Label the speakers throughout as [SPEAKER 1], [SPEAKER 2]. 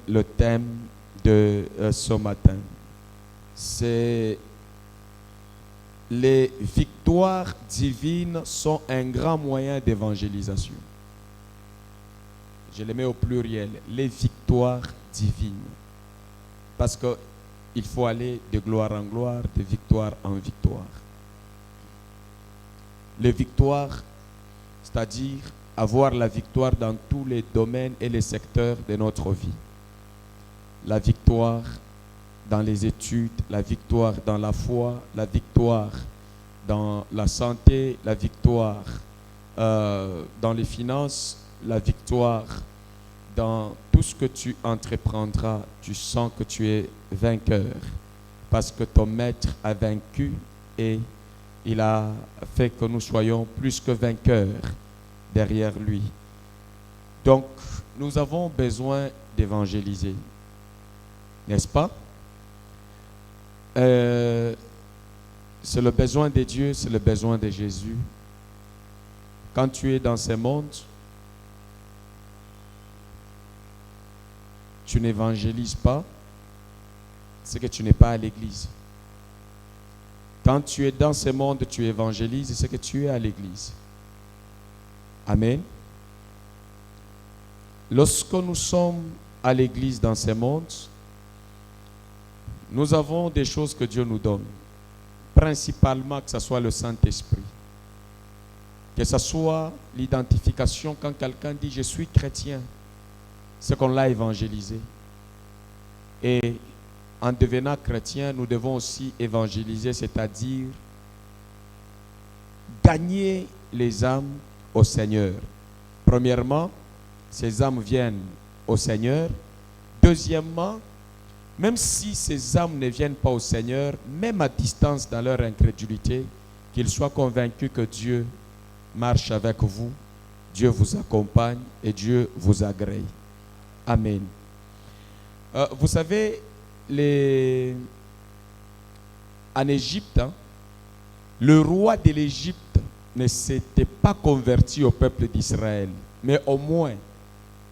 [SPEAKER 1] Le thème de ce matin, c'est les victoires divines sont un grand moyen d'évangélisation. Je les mets au pluriel, les victoires divines. Parce qu'il faut aller de gloire en gloire, de victoire en victoire. Les victoires, c'est-à-dire avoir la victoire dans tous les domaines et les secteurs de notre vie. La victoire dans les études, la victoire dans la foi, la victoire dans la santé, la victoire dans les finances, la victoire dans tout ce que tu entreprendras. Tu sens que tu es vainqueur parce que ton maître a vaincu et il a fait que nous soyons plus que vainqueurs derrière lui. Donc, nous avons besoin d'évangéliser. N'est-ce pas? C'est le besoin de Dieu, c'est le besoin de Jésus. Quand tu es dans ce monde, tu n'évangélises pas, c'est que tu n'es pas à l'église. Quand tu es dans ce monde, tu évangélises, c'est que tu es à l'église. Amen. Lorsque nous sommes à l'église dans ce monde, nous avons des choses que Dieu nous donne. Principalement que ce soit le Saint-Esprit. Que ce soit l'identification quand quelqu'un dit « je suis chrétien », c'est qu'on l'a évangélisé. Et en devenant chrétien, nous devons aussi évangéliser, c'est-à-dire gagner les âmes au Seigneur. Premièrement, ces âmes viennent au Seigneur. Deuxièmement, même si ces âmes ne viennent pas au Seigneur, même à distance dans leur incrédulité, qu'ils soient convaincus que Dieu marche avec vous, Dieu vous accompagne et Dieu vous agrée. Amen. Vous savez, en Égypte, le roi de l'Égypte ne s'était pas converti au peuple d'Israël, mais au moins,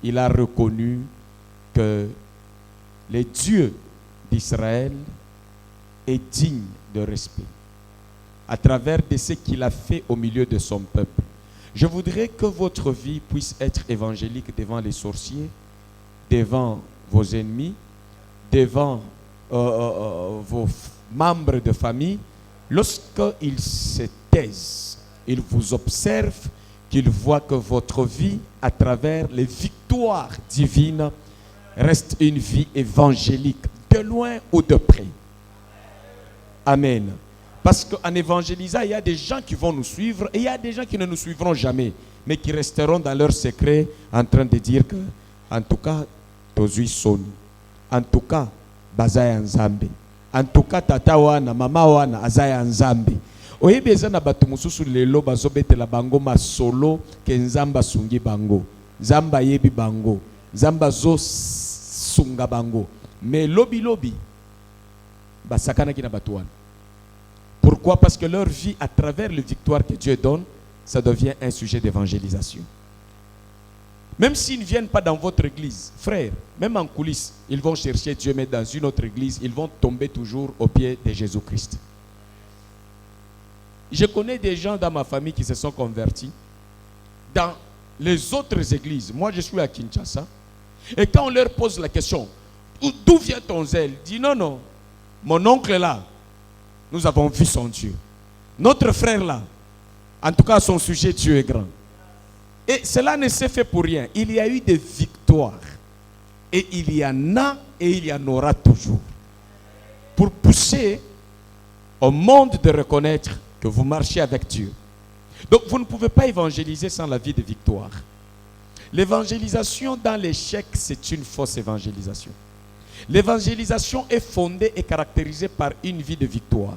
[SPEAKER 1] il a reconnu que le Dieu d'Israël est digne de respect à travers de ce qu'il a fait au milieu de son peuple. Je voudrais que votre vie puisse être évangélique devant les sorciers, devant vos ennemis, devant vos membres de famille. Lorsqu'ils se taisent, ils vous observent, qu'ils voient que votre vie, à travers les victoires divines, reste une vie évangélique, de loin ou de près. Amen. Parce qu'en évangélisant, il y a des gens qui vont nous suivre et il y a des gens qui ne nous suivront jamais, mais qui resteront dans leur secret en train de dire que, en tout cas, tozui soni. En tout cas, bazaya nzambe. En tout cas, tata wana, mama wana, azaya nzambe. Oyebi eza na bato mususu lelo bazobetela bango masolo ke nzamba sungi bango. Nzamba yebi bango. Nzamba zo sunga bango. Mais lobi basakana ki na bato wana. Pourquoi? Parce que leur vie, à travers les victoires que Dieu donne, ça devient un sujet d'évangélisation. Même s'ils ne viennent pas dans votre église, frère, même en coulisses, ils vont chercher Dieu, mais dans une autre église, ils vont tomber toujours aux pieds de Jésus-Christ. Je connais des gens dans ma famille qui se sont convertis dans les autres églises. Moi, je suis à Kinshasa. Et quand on leur pose la question, d'où vient ton zèle? Ils disent non, mon oncle est là. Nous avons vu son Dieu. Notre frère là, en tout cas son sujet, Dieu est grand. Et cela ne s'est fait pour rien. Il y a eu des victoires. Et il y en a et il y en aura toujours. Pour pousser au monde de reconnaître que vous marchez avec Dieu. Donc vous ne pouvez pas évangéliser sans la vie de victoire. L'évangélisation dans l'échec, c'est une fausse évangélisation. L'évangélisation est fondée et caractérisée par une vie de victoire.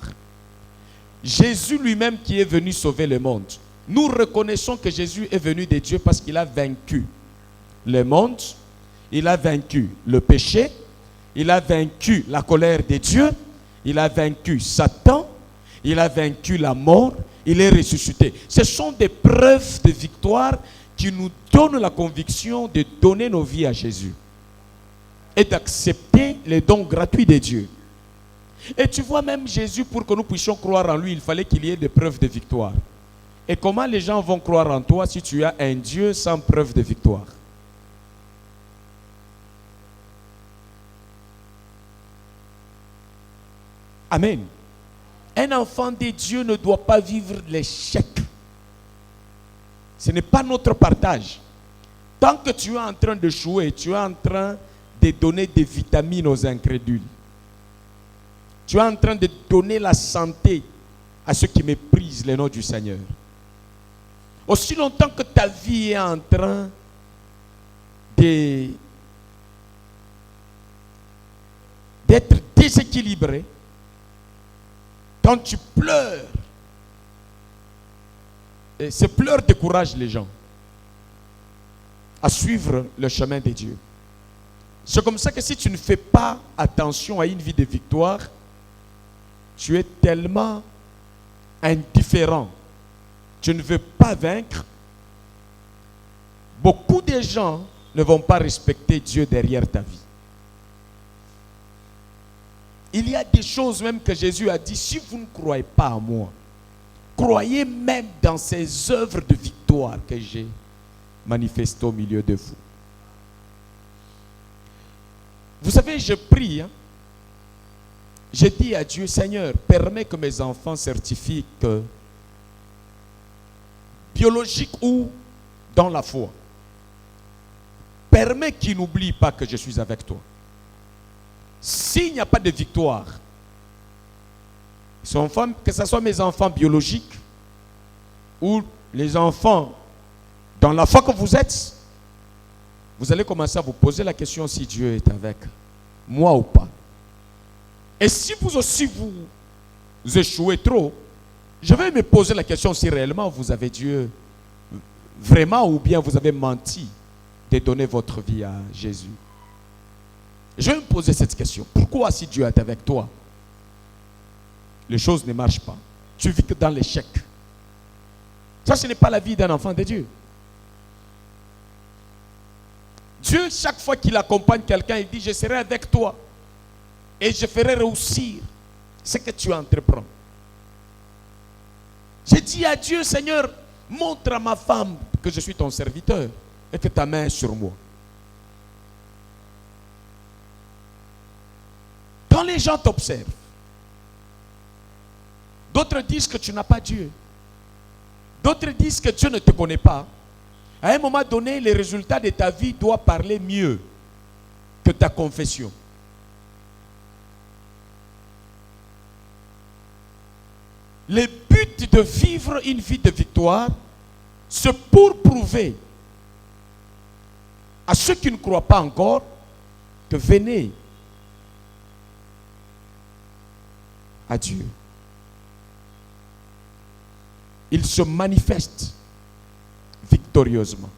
[SPEAKER 1] Jésus lui-même qui est venu sauver le monde. Nous reconnaissons que Jésus est venu de Dieu parce qu'il a vaincu le monde, il a vaincu le péché, il a vaincu la colère de Dieu, il a vaincu Satan, il a vaincu la mort, il est ressuscité. Ce sont des preuves de victoire qui nous donnent la conviction de donner nos vies à Jésus. et d'accepter les dons gratuits de Dieu. Et tu vois, même Jésus, pour que nous puissions croire en lui, il fallait qu'il y ait des preuves de victoire. Et comment les gens vont croire en toi si tu as un Dieu sans preuve de victoire? Amen. Un enfant de Dieu ne doit pas vivre l'échec. Ce n'est pas notre partage. Tant que tu es en train de jouer, tu es en train de donner des vitamines aux incrédules. Tu es en train de donner la santé à ceux qui méprisent le nom du Seigneur. Aussi longtemps que ta vie est en train d'être déséquilibrée, quand tu pleures, et ces pleurs découragent les gens à suivre le chemin de Dieu. C'est comme ça que si tu ne fais pas attention à une vie de victoire, tu es tellement indifférent, tu ne veux pas vaincre. Beaucoup de gens ne vont pas respecter Dieu derrière ta vie. Il y a des choses même que Jésus a dit, si vous ne croyez pas en moi, croyez même dans ces œuvres de victoire que j'ai manifestées au milieu de vous. Vous savez, je prie, je dis à Dieu, Seigneur, permets que mes enfants certifient que, biologique ou dans la foi, permets qu'ils n'oublient pas que je suis avec toi. S'il n'y a pas de victoire, que ce soit mes enfants biologiques ou les enfants dans la foi que vous êtes, vous allez commencer à vous poser la question si Dieu est avec moi ou pas. Et si vous aussi vous échouez trop, je vais me poser la question si réellement vous avez Dieu vraiment ou bien vous avez menti de donner votre vie à Jésus. Je vais me poser cette question. Pourquoi si Dieu est avec toi, les choses ne marchent pas? Tu vis que dans l'échec. Ça, ce n'est pas la vie d'un enfant de Dieu. Dieu, chaque fois qu'il accompagne quelqu'un, il dit, je serai avec toi et je ferai réussir ce que tu entreprends. J'ai dit à Dieu, Seigneur, montre à ma femme que je suis ton serviteur et que ta main est sur moi. Quand les gens t'observent, d'autres disent que tu n'as pas Dieu. D'autres disent que Dieu ne te connaît pas. À un moment donné, les résultats de ta vie doivent parler mieux que ta confession. Le but de vivre une vie de victoire, c'est pour prouver à ceux qui ne croient pas encore que venez à Dieu. Il se manifeste victorieusement.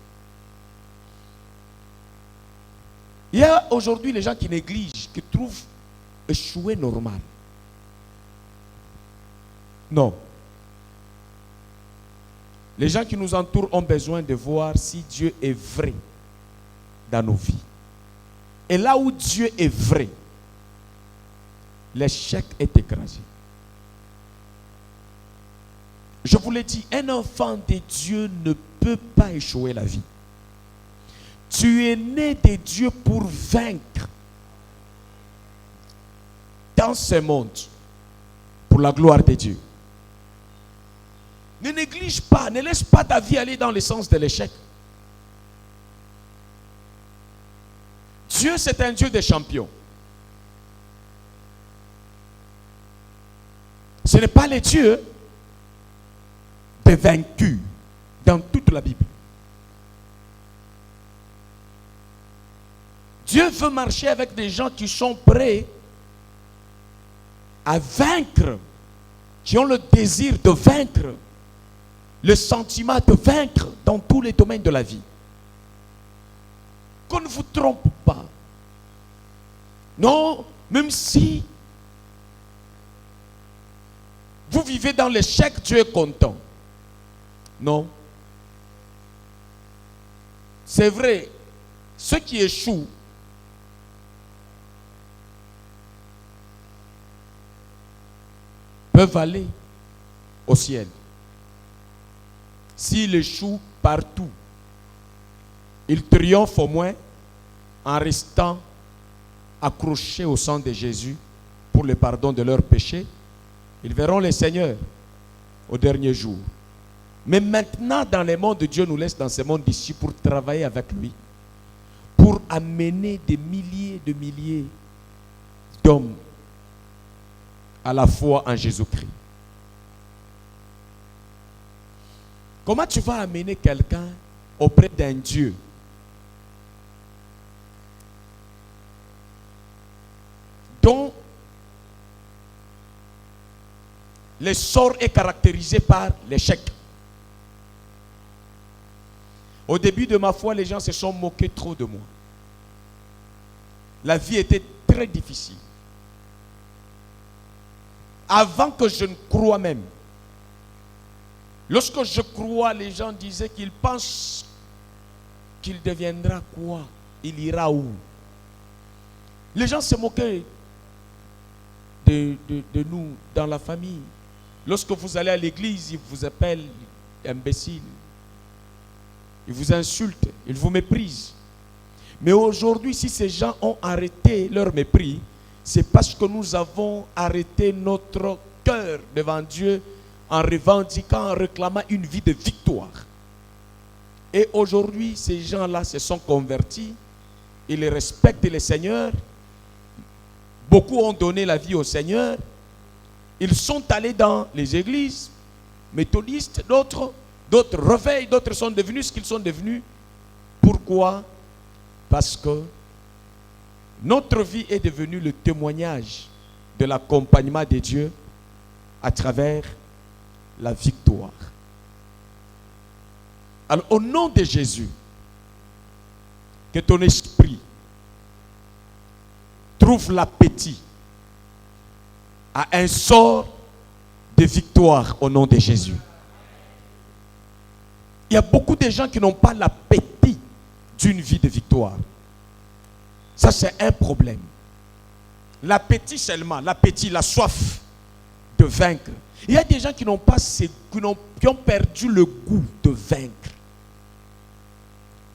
[SPEAKER 1] Il y a aujourd'hui les gens qui négligent, qui trouvent échouer normal. Non. Les gens qui nous entourent ont besoin de voir si Dieu est vrai dans nos vies. Et là où Dieu est vrai, l'échec est écrasé. Je vous l'ai dit, un enfant de Dieu ne peut pas échouer la vie. Tu es né de Dieu pour vaincre dans ce monde, pour la gloire de Dieu. Ne néglige pas, ne laisse pas ta vie aller dans le sens de l'échec. Dieu, c'est un Dieu des champions. Ce n'est pas le Dieu des vaincus dans toute la Bible. Dieu veut marcher avec des gens qui sont prêts à vaincre, qui ont le désir de vaincre, le sentiment de vaincre dans tous les domaines de la vie. Qu'on ne vous trompe pas. Non, même si vous vivez dans l'échec, Dieu est content. Non. C'est vrai, ceux qui échouent peuvent aller au ciel. S'ils échouent partout, ils triomphent au moins en restant accrochés au sang de Jésus pour le pardon de leurs péchés. Ils verront le Seigneur au dernier jour. Mais maintenant, dans le monde, Dieu nous laisse dans ce monde ici pour travailler avec lui, pour amener des milliers d'hommes à la foi en Jésus-Christ. Comment tu vas amener quelqu'un auprès d'un Dieu dont le sort est caractérisé par l'échec? Au début de ma foi, les gens se sont moqués trop de moi. La vie était très difficile. Avant que je ne croie même, lorsque je crois, les gens disaient qu'ils pensent qu'il deviendra quoi? Il ira où? Les gens se moquaient de nous dans la famille. Lorsque vous allez à l'église, ils vous appellent imbécile. Ils vous insultent, ils vous méprisent. Mais aujourd'hui, si ces gens ont arrêté leur mépris, c'est parce que nous avons arrêté notre cœur devant Dieu en revendiquant, en réclamant une vie de victoire. Et aujourd'hui, ces gens-là se sont convertis. Ils respectent le Seigneur. Beaucoup ont donné la vie au Seigneur. Ils sont allés dans les églises méthodistes, d'autres réveillent, d'autres sont devenus ce qu'ils sont devenus. Pourquoi? Parce que notre vie est devenue le témoignage de l'accompagnement de Dieu à travers la victoire. Alors, au nom de Jésus, que ton esprit trouve l'appétit à un sort de victoire au nom de Jésus. Il y a beaucoup de gens qui n'ont pas l'appétit d'une vie de victoire. Ça, c'est un problème. L'appétit seulement, l'appétit, la soif de vaincre. Il y a des gens qui n'ont pas, qui ont perdu le goût de vaincre.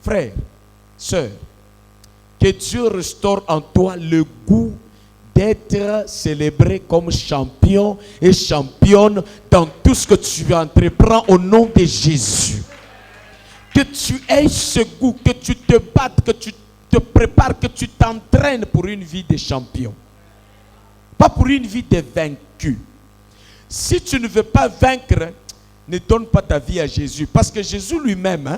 [SPEAKER 1] Frère, sœur, que Dieu restaure en toi le goût d'être célébré comme champion et championne dans tout ce que tu entreprends au nom de Jésus. Que tu aies ce goût, que tu te battes, que tu te prépares, que tu t'entraînes pour une vie de champion. Pas pour une vie de vaincu. Si tu ne veux pas vaincre, ne donne pas ta vie à Jésus. Parce que Jésus lui-même,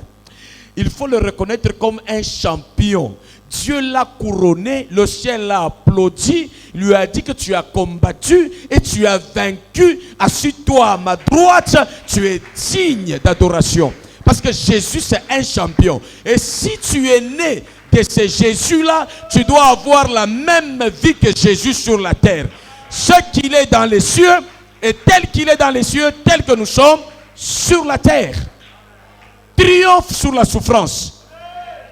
[SPEAKER 1] il faut le reconnaître comme un champion. Dieu l'a couronné, le ciel l'a applaudi, lui a dit que tu as combattu et tu as vaincu. Assis-toi à ma droite, tu es digne d'adoration. Parce que Jésus, c'est un champion. Et si tu es né de ce Jésus-là, tu dois avoir la même vie que Jésus sur la terre. Ce qu'il est dans les cieux, et tel qu'il est dans les cieux, tel que nous sommes sur la terre. Triomphe sur la souffrance,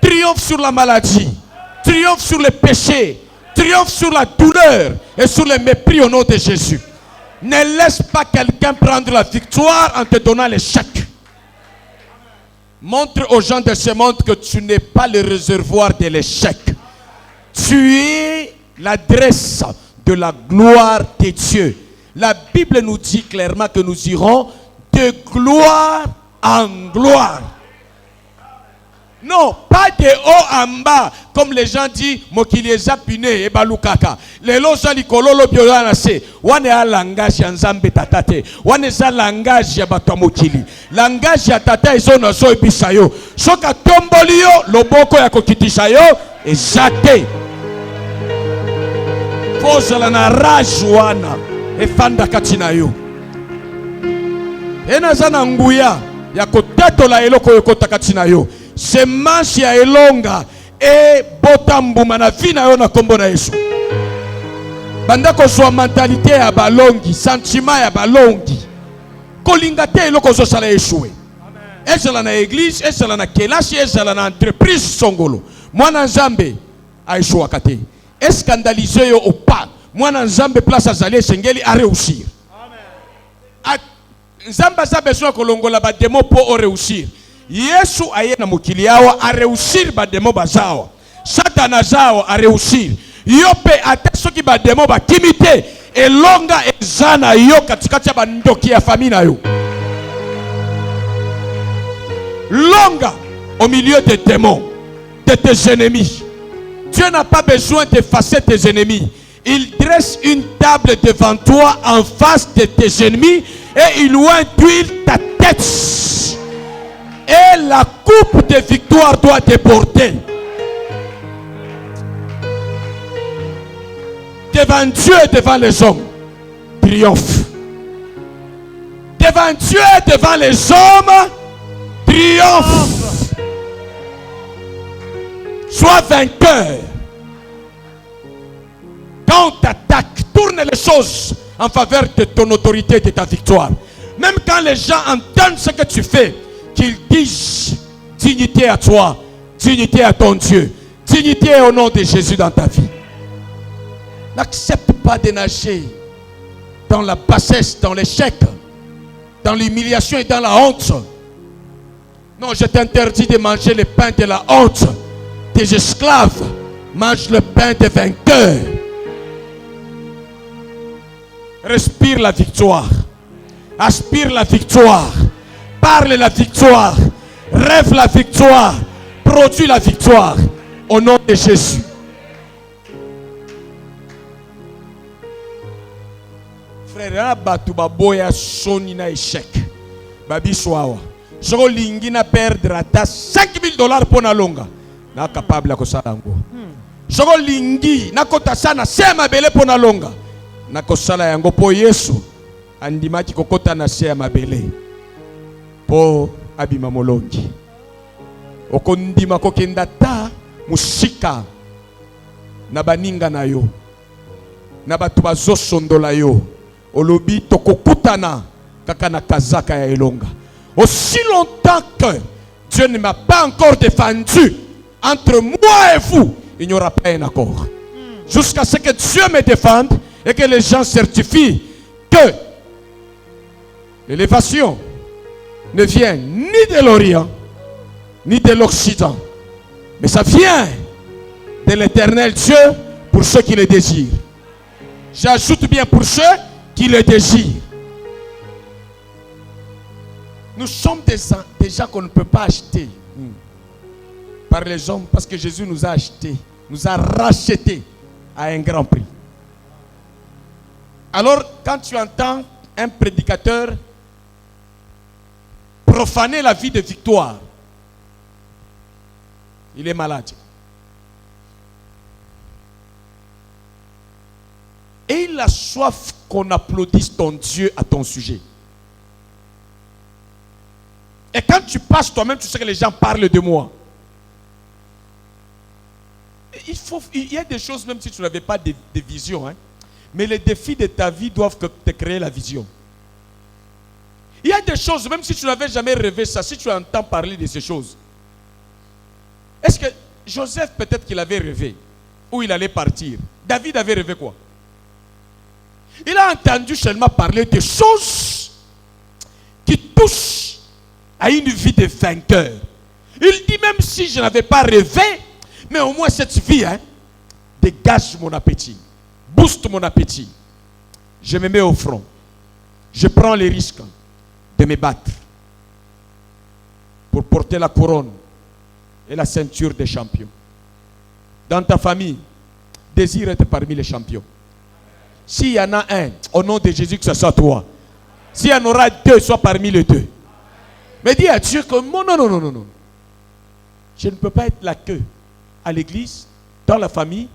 [SPEAKER 1] triomphe sur la maladie, triomphe sur le péché, triomphe sur la douleur et sur le mépris au nom de Jésus. Ne laisse pas quelqu'un prendre la victoire en te donnant l'échec. Montre aux gens de ce monde que tu n'es pas le réservoir de l'échec. Tu es l'adresse de la gloire de Dieu. La Bible nous dit clairement que nous irons de gloire en gloire. Non, pas de haut en bas, comme les gens disent, Mokilieza Pine et Balukaka. Les losa likololo biolana se, wane a langage ya nzambe tatate, wane za langage ya bato mokili. Langage ya tata izo na zo ebisa yo. Soka tomboli yo, loboko ya kokitisha yo, ezate. Fozala na rage wana, efanda katina yo. Ena zana nguya, ya kotatola eloko yokota katina yo. Semence ya elonga e botambuma na vie na yo na kombo na Yesu. Banda kozwa mentalité ya balongi, sentiment ya balongi. Kolinga te eloko zo sala Yeshua. Ezala na église, ezala na kelasi, ezala na entreprise songolo. Mwana nzambe aishwa kate. Escandaliser yo ou pas. Mwana nzambe place azali sengeli a réussir. Nzamba a besoin de kolongola ba démon pour réussir. Yesu aye na mokili awa a réussir ba démon bazawa. Satana zawa a réussir. Yope ata soki ba démon ba kimité et longa ezana yo katikati ya bandoki ya famille na yo. Longa au milieu des démons, de tes ennemis. Dieu n'a pas besoin d'effacer tes ennemis. Il dresse une table devant toi en face de tes ennemis et il oint d'huile ta tête. Et la coupe de victoire doit te porter. Devant Dieu et devant les hommes, triomphe. Devant Dieu et devant les hommes, triomphe. Sois vainqueur. Quand on t'attaque, tourne les choses en faveur de ton autorité et de ta victoire. Même quand les gens entendent ce que tu fais, qu'ils disent dignité à toi, dignité à ton Dieu, dignité au nom de Jésus dans ta vie. N'accepte pas de nager dans la bassesse, dans l'échec, dans l'humiliation et dans la honte. Non, je t'interdis de manger le pain de la honte. Tes esclaves mangent le pain des vainqueurs. Respire la victoire. Aspire la victoire. Parle la victoire. Rêve la victoire. Produis la victoire. Au nom de Jésus. Frère, batu baboya soni na échec. Babi soawa. Soko lingi na perdre ata $5,000 pour na longa. Na capable ko sala ngo. Soko lingi na kota sana sema bele pour na longa. Na ko sala yango po Yesu andimaki kokota na se ya mabele. Po abima molongi. Okondima kokenda ta musika na baninga na yo. Na batu bazosondola yo. Olobi tokokutana kaka na kazaka ya elonga. Aussi longtemps que Dieu ne m'a pas encore défendu entre moi et vous, il n'y aura pas un accord. Jusqu'à ce que Dieu me défende et que les gens certifient que l'élévation ne vient ni de l'Orient ni de l'Occident, mais ça vient de l'Éternel Dieu pour ceux qui le désirent. J'ajoute bien pour ceux qui le désirent. Nous sommes des gens qu'on ne peut pas acheter par les hommes parce que Jésus nous a achetés, nous a rachetés à un grand prix. Alors, quand tu entends un prédicateur profaner la vie de victoire, il est malade. Et il a soif qu'on applaudisse ton Dieu à ton sujet. Et quand tu passes toi-même, tu sais que les gens parlent de moi. Il y a des choses, même si tu n'avais pas de vision, hein, mais les défis de ta vie doivent te créer la vision. Il y a des choses, même si tu n'avais jamais rêvé ça, si tu entends parler de ces choses. Est-ce que Joseph, peut-être qu'il avait rêvé où il allait partir. David avait rêvé quoi? Il a entendu seulement parler de choses qui touchent à une vie de vainqueur. Il dit même si je n'avais pas rêvé, mais au moins cette vie, hein, dégage mon appétit, booste mon appétit. Je me mets au front. Je prends les risques de me battre pour porter la couronne et la ceinture des champions. Dans ta famille, désire être parmi les champions. S'il y en a un, au nom de Jésus, que ce soit toi. S'il y en aura deux, sois parmi les deux. Mais dis à Dieu que non. Je ne peux pas être la queue à l'église, dans la famille,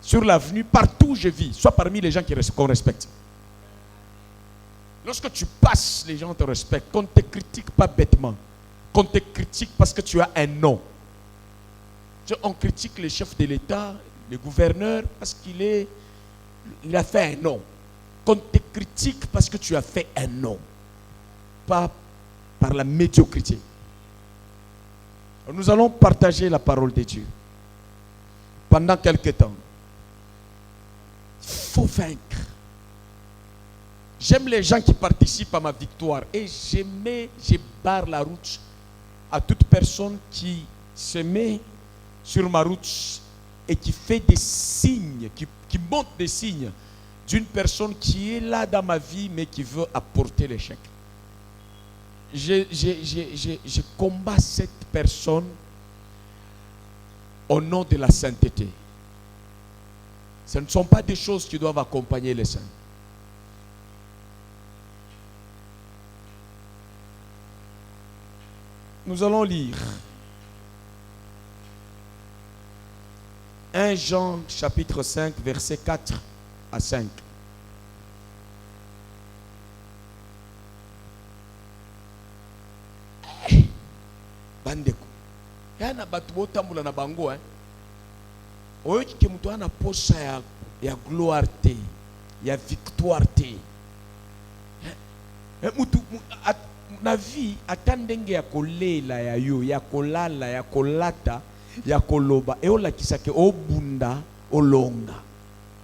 [SPEAKER 1] sur l'avenue, partout où je vis. Sois parmi les gens qu'on respecte. Lorsque tu passes, les gens te respectent. Qu'on ne te critique pas bêtement. Qu'on te critique parce que tu as un nom. On critique les chefs de l'État, les gouverneurs, parce il a fait un nom. Qu'on te critique parce que tu as fait un nom. Pas par la médiocrité. Nous allons partager la parole de Dieu. Pendant quelques temps. Il faut vaincre. J'aime les gens qui participent à ma victoire. Et je barre la route à toute personne qui se met sur ma route et qui fait des signes, qui montre des signes d'une personne qui est là dans ma vie mais qui veut apporter l'échec. Je combats cette personne au nom de la sainteté. Ce ne sont pas des choses qui doivent accompagner les saints. Nous allons lire 1 Jean chapitre 5 versets 4 à 5. Bandeko. Yana batu botambula na bango oyo ke mutu ana posa ya gloire te, ya victoire te. Mutu na vie atandenge ya kolela ya yo, ya kolala, ya kolata, ya koloba e olakisa ke obunda olonga.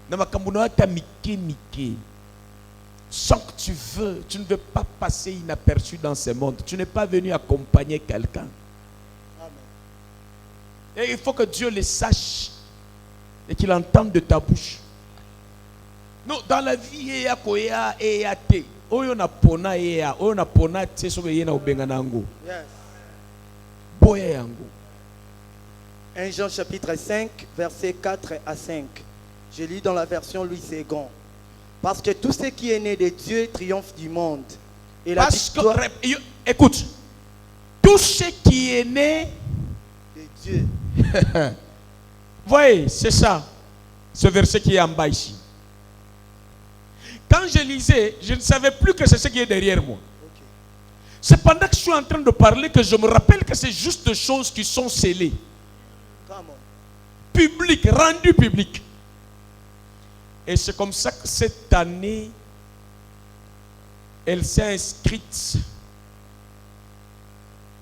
[SPEAKER 1] Na makambo na ata mike mike. Sans que tu ne veux pas passer inaperçu dans ce monde. Tu n'es pas venu accompagner quelqu'un. Et il faut que Dieu le sache et qu'il entende de ta bouche. Non, dans la vie, il y a koya et ya te. Oyo na pona ya, oyo na pona te so be na ubenga nango. Yes. Boya yango.
[SPEAKER 2] 1 Jean chapitre 5 versets 4 à 5. Je lis dans la version Louis II. Parce que tout ce qui est né de Dieu triomphe du monde. Et la victoire...
[SPEAKER 1] Écoute, tout ce qui est né
[SPEAKER 2] de Dieu.
[SPEAKER 1] Voyez, c'est ça, ce verset qui est en bas ici. Quand je lisais, je ne savais plus que c'est ce qui est derrière moi. Okay. C'est pendant que je suis en train de parler que je me rappelle que c'est juste des choses qui sont scellées. Publiques, rendues publiques. Et c'est comme ça que cette année, elle s'est inscrite.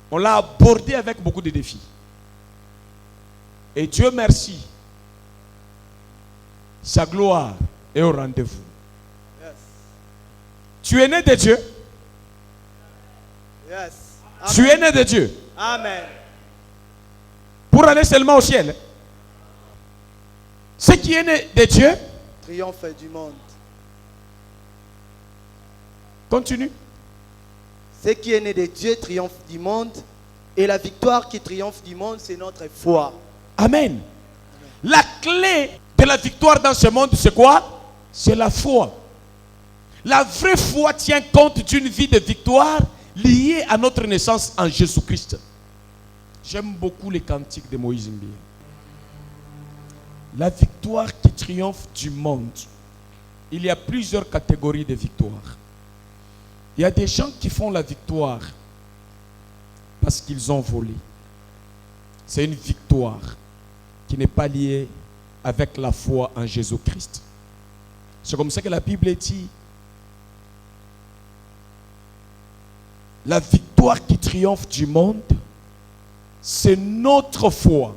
[SPEAKER 1] On l'a abordée avec beaucoup de défis. Et Dieu merci, sa gloire est au rendez-vous. Yes. Tu es né de Dieu.
[SPEAKER 2] Yes.
[SPEAKER 1] Tu es né de Dieu.
[SPEAKER 2] Amen.
[SPEAKER 1] Pour aller seulement au ciel. Ce qui est né de Dieu
[SPEAKER 2] triomphe du monde.
[SPEAKER 1] Continue.
[SPEAKER 2] Ce qui est né de Dieu triomphe du monde. Et la victoire qui triomphe du monde, c'est notre foi.
[SPEAKER 1] Amen. La clé de la victoire dans ce monde, c'est quoi? C'est la foi. La vraie foi tient compte d'une vie de victoire liée à notre naissance en Jésus-Christ. J'aime beaucoup les cantiques de Moïse Mbia. La victoire qui triomphe du monde. Il y a plusieurs catégories de victoire. Il y a des gens qui font la victoire parce qu'ils ont volé. C'est une victoire qui n'est pas liée avec la foi en Jésus-Christ. C'est comme ça que la Bible dit. La victoire qui triomphe du monde, c'est notre foi.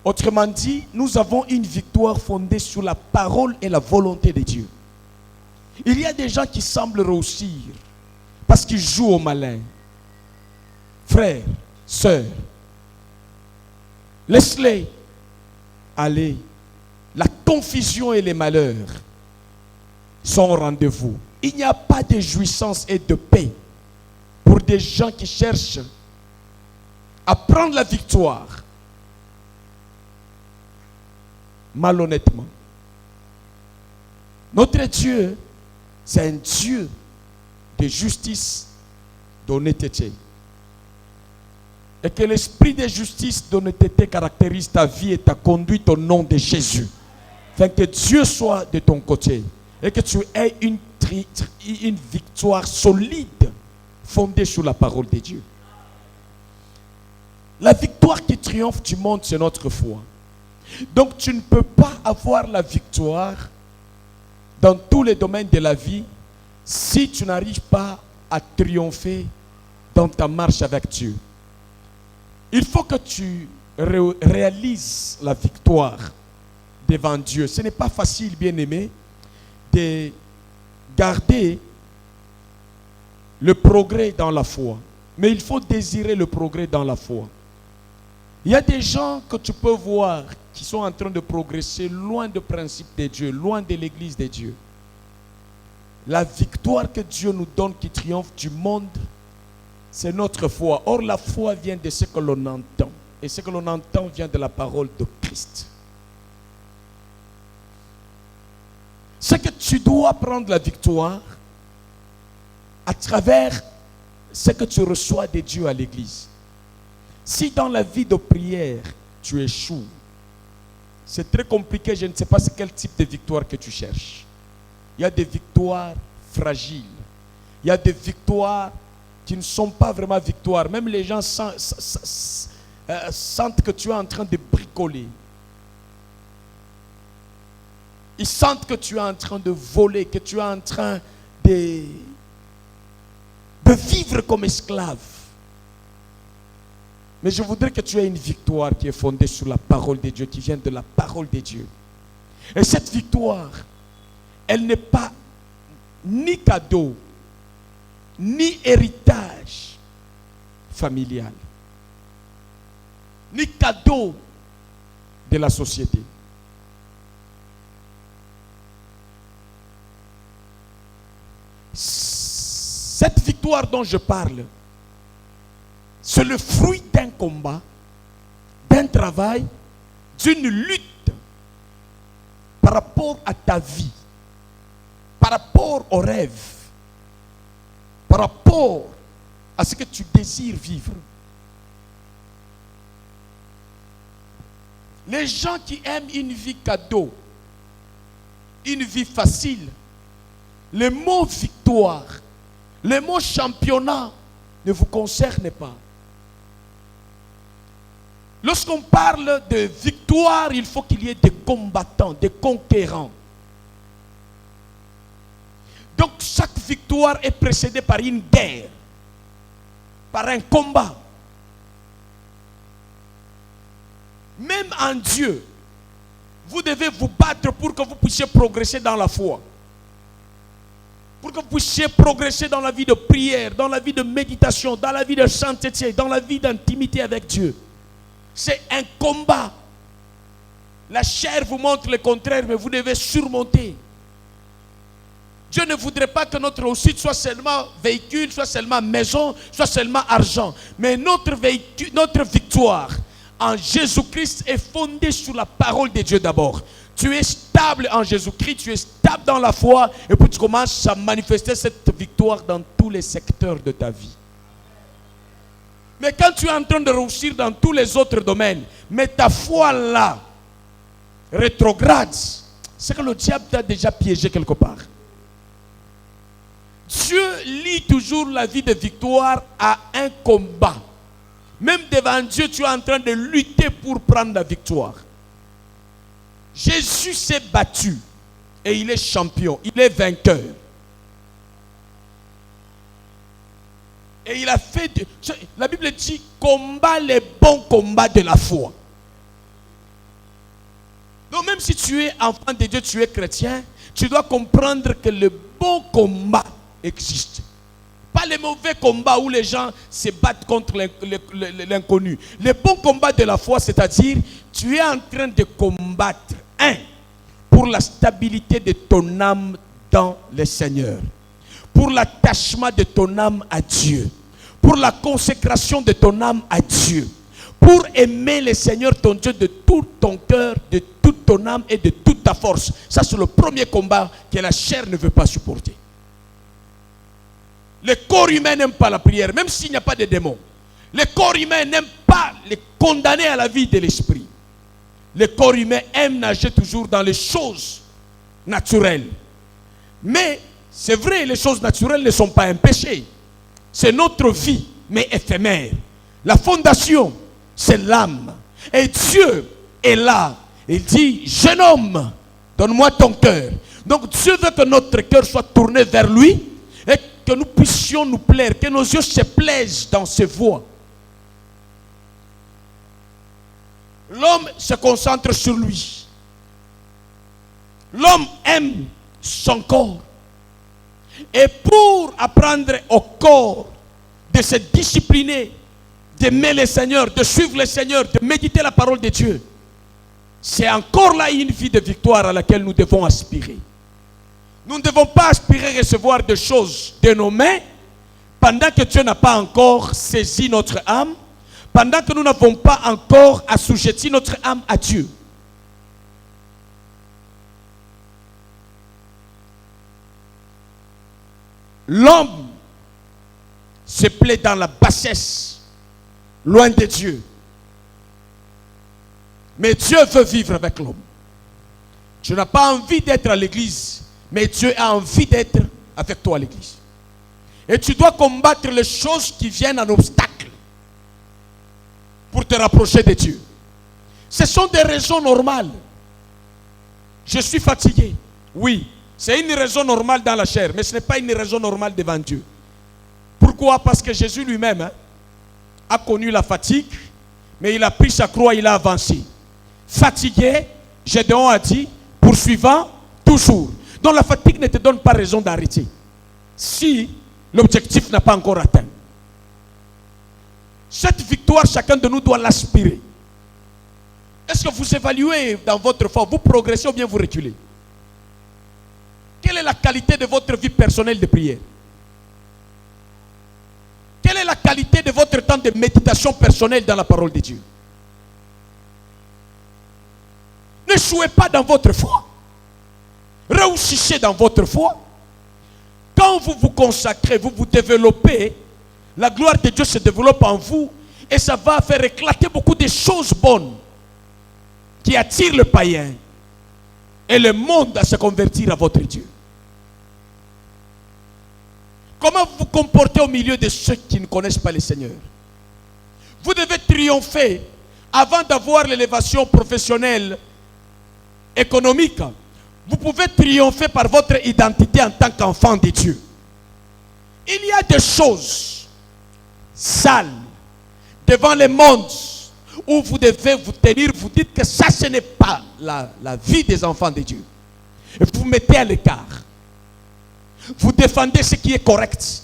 [SPEAKER 1] Autrement dit, nous avons une victoire fondée sur la parole et la volonté de Dieu. Il y a des gens qui semblent réussir parce qu'ils jouent au malin. Frères, sœurs, laisse-les aller. La confusion et les malheurs sont au rendez-vous. Il n'y a pas de jouissance et de paix pour des gens qui cherchent à prendre la victoire malhonnêtement. Notre Dieu, c'est un Dieu de justice, d'honnêteté. Et que l'esprit de justice, d'honnêteté caractérise ta vie et ta conduite au nom de Jésus. Afin que Dieu soit de ton côté et que tu aies une victoire solide fondée sur la parole de Dieu. La victoire qui triomphe du monde, c'est notre foi. Donc tu ne peux pas avoir la victoire dans tous les domaines de la vie si tu n'arrives pas à triompher dans ta marche avec Dieu. Il faut que tu réalises la victoire devant Dieu. Ce n'est pas facile, bien-aimé, de garder le progrès dans la foi. Mais il faut désirer le progrès dans la foi. Il y a des gens que tu peux voir qui sont en train de progresser loin du principe de Dieu, loin de l'église de Dieu. La victoire que Dieu nous donne qui triomphe du monde, c'est notre foi. Or, la foi vient de ce que l'on entend. Et ce que l'on entend vient de la parole de Christ. C'est que tu dois prendre la victoire à travers ce que tu reçois de Dieu à l'église. Si dans la vie de prière, tu échoues, c'est très compliqué, je ne sais pas c'est quel type de victoire que tu cherches. Il y a des victoires fragiles. Il y a des victoires qui ne sont pas vraiment victoires. Même les gens sentent que tu es en train de bricoler. Ils sentent que tu es en train de voler, que tu es en train de vivre comme esclave. Mais je voudrais que tu aies une victoire qui est fondée sur la parole de Dieu, qui vient de la parole de Dieu. Et cette victoire, elle n'est pas ni cadeau, ni héritage familial, ni cadeau de la société. Cette victoire dont je parle, c'est le fruit d'un combat, d'un travail, d'une lutte par rapport à ta vie, par rapport aux rêves, par rapport à ce que tu désires vivre. Les gens qui aiment une vie cadeau, une vie facile, le mot victoire, le mot championnat ne vous concerne pas. Lorsqu'on parle de victoire, il faut qu'il y ait des combattants, des conquérants. Donc chaque victoire est précédée par une guerre, par un combat. Même en Dieu, vous devez vous battre pour que vous puissiez progresser dans la foi. Pour que vous puissiez progresser dans la vie de prière, dans la vie de méditation, dans la vie de sainteté, dans la vie d'intimité avec Dieu. C'est un combat. La chair vous montre le contraire, mais vous devez surmonter. Dieu ne voudrait pas que notre réussite soit seulement véhicule, soit seulement maison, soit seulement argent. Mais notre victoire en Jésus-Christ est fondée sur la parole de Dieu d'abord. Tu es stable en Jésus-Christ, tu es stable dans la foi, et puis tu commences à manifester cette victoire dans tous les secteurs de ta vie. Mais quand tu es en train de réussir dans tous les autres domaines, mais ta foi là rétrograde, c'est que le diable t'a déjà piégé quelque part. Dieu lie toujours la vie de victoire à un combat. Même devant Dieu, tu es en train de lutter pour prendre la victoire. Jésus s'est battu et il est champion, il est vainqueur. Et il a fait, la Bible dit, combat les bons combats de la foi. Donc même si tu es enfant de Dieu, tu es chrétien, tu dois comprendre que le bon combat existe. Pas les mauvais combats où les gens se battent contre l'inconnu. Le bon combat de la foi, c'est-à-dire, tu es en train de combattre, pour la stabilité de ton âme dans le Seigneur, pour l'attachement de ton âme à Dieu, pour la consécration de ton âme à Dieu, pour aimer le Seigneur ton Dieu de tout ton cœur, de toute ton âme et de toute ta force. Ça, c'est le premier combat que la chair ne veut pas supporter. Le corps humain n'aime pas la prière, même s'il n'y a pas de démons. Le corps humain n'aime pas les condamner à la vie de l'esprit. Le corps humain aime nager toujours dans les choses naturelles. Mais c'est vrai, les choses naturelles ne sont pas un péché. C'est notre vie, mais éphémère. La fondation, c'est l'âme. Et Dieu est là. Il dit, jeune homme, donne-moi ton cœur. Donc Dieu veut que notre cœur soit tourné vers lui et que nous puissions nous plaire, que nos yeux se plaisent dans ses voies. L'homme se concentre sur lui. L'homme aime son corps. Et pour apprendre au corps de se discipliner, d'aimer le Seigneur, de suivre le Seigneur, de méditer la parole de Dieu, c'est encore là une vie de victoire à laquelle nous devons aspirer. Nous ne devons pas aspirer à recevoir des choses de nos mains pendant que Dieu n'a pas encore saisi notre âme, pendant que nous n'avons pas encore assujetti notre âme à Dieu. L'homme se plaît dans la bassesse, loin de Dieu. Mais Dieu veut vivre avec l'homme. Tu n'as pas envie d'être à l'église, mais Dieu a envie d'être avec toi à l'église. Et tu dois combattre les choses qui viennent en obstacle pour te rapprocher de Dieu. Ce sont des raisons normales. Je suis fatigué. Oui, c'est une raison normale dans la chair, mais ce n'est pas une raison normale devant Dieu. Pourquoi? Parce que Jésus lui-même a connu la fatigue, mais il a pris sa croix, il a avancé. Fatigué, Gédéon a dit, poursuivant toujours. Donc la fatigue ne te donne pas raison d'arrêter. Si l'objectif n'a pas encore atteint. Cette victoire, chacun de nous doit l'aspirer. Est-ce que vous évaluez dans votre foi, vous progressez ou bien vous reculez? Quelle est la qualité de votre vie personnelle de prière? Quelle est la qualité de votre temps de méditation personnelle dans la parole de Dieu? N'échouez pas dans votre foi. Réussissez dans votre foi. Quand vous vous consacrez, vous vous développez, la gloire de Dieu se développe en vous et ça va faire éclater beaucoup de choses bonnes qui attirent le païen et le monde à se convertir à votre Dieu. Comment vous vous comportez au milieu de ceux qui ne connaissent pas le Seigneur? Vous devez triompher avant d'avoir l'élévation professionnelle, économique. Vous pouvez triompher par votre identité en tant qu'enfant de Dieu. Il y a des choses sales devant le monde où vous devez vous tenir, vous dites que ça ce n'est pas la vie des enfants de Dieu. Et vous vous mettez à l'écart. Vous défendez ce qui est correct.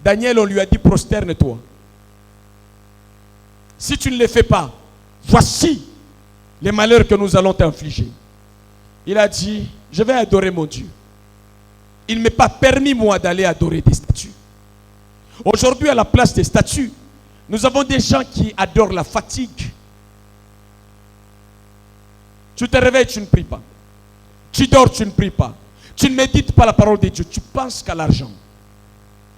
[SPEAKER 1] Daniel, on lui a dit prosterne-toi. Si tu ne le fais pas, voici les malheurs que nous allons t'infliger. Il a dit, je vais adorer mon Dieu. Il ne m'est pas permis, moi, d'aller adorer des statues. Aujourd'hui, à la place des statues, nous avons des gens qui adorent la fatigue. Tu te réveilles, tu ne pries pas. Tu dors, tu ne pries pas. Tu ne médites pas la parole de Dieu. Tu penses qu'à l'argent.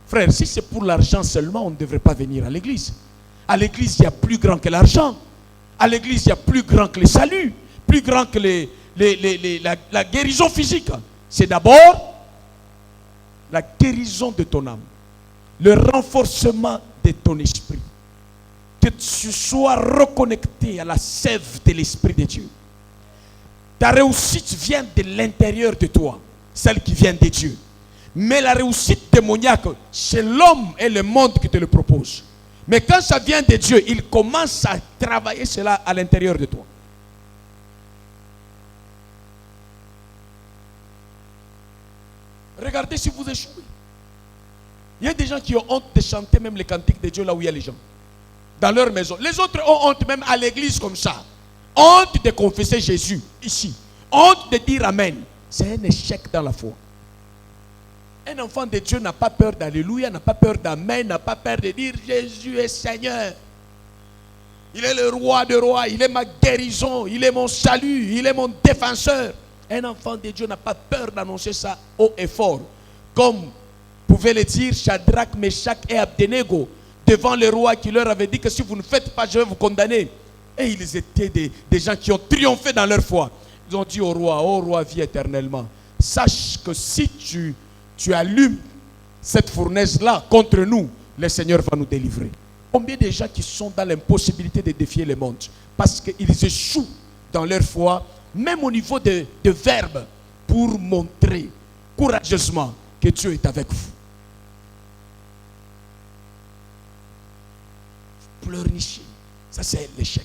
[SPEAKER 1] Frère, si c'est pour l'argent seulement, on ne devrait pas venir à l'église. À l'église, il y a plus grand que l'argent. À l'église, il y a plus grand que le salut. Plus grand que la guérison physique. C'est d'abord la guérison de ton âme. Le renforcement de ton esprit. Que tu sois reconnecté à la sève de l'Esprit de Dieu. Ta réussite vient de l'intérieur de toi. Celle qui vient de Dieu. Mais la réussite démoniaque, c'est l'homme et le monde qui te le propose. Mais quand ça vient de Dieu, il commence à travailler cela à l'intérieur de toi. Regardez si vous échouez. Il y a des gens qui ont honte de chanter même les cantiques de Dieu là où il y a les gens. Dans leur maison. Les autres ont honte même à l'église comme ça. Honte de confesser Jésus ici. Honte de dire Amen. C'est un échec dans la foi. Un enfant de Dieu n'a pas peur d'Alléluia, n'a pas peur d'Amen, n'a pas peur de dire Jésus est Seigneur. Il est le roi de rois, il est ma guérison, il est mon salut, il est mon défenseur. Un enfant de Dieu n'a pas peur d'annoncer ça haut et fort. Comme pouvaient le dire Shadrach, Meshach et Abednego devant le roi qui leur avait dit que si vous ne faites pas, je vais vous condamner. Et ils étaient des gens qui ont triomphé dans leur foi. Ils ont dit au roi, vis éternellement. Sache que si tu allumes cette fournaise-là contre nous, le Seigneur va nous délivrer. Combien de gens qui sont dans l'impossibilité de défier le monde parce qu'ils échouent dans leur foi, même au niveau de verbes, pour montrer courageusement que Dieu est avec vous. Pleurnichez, ça c'est l'échec.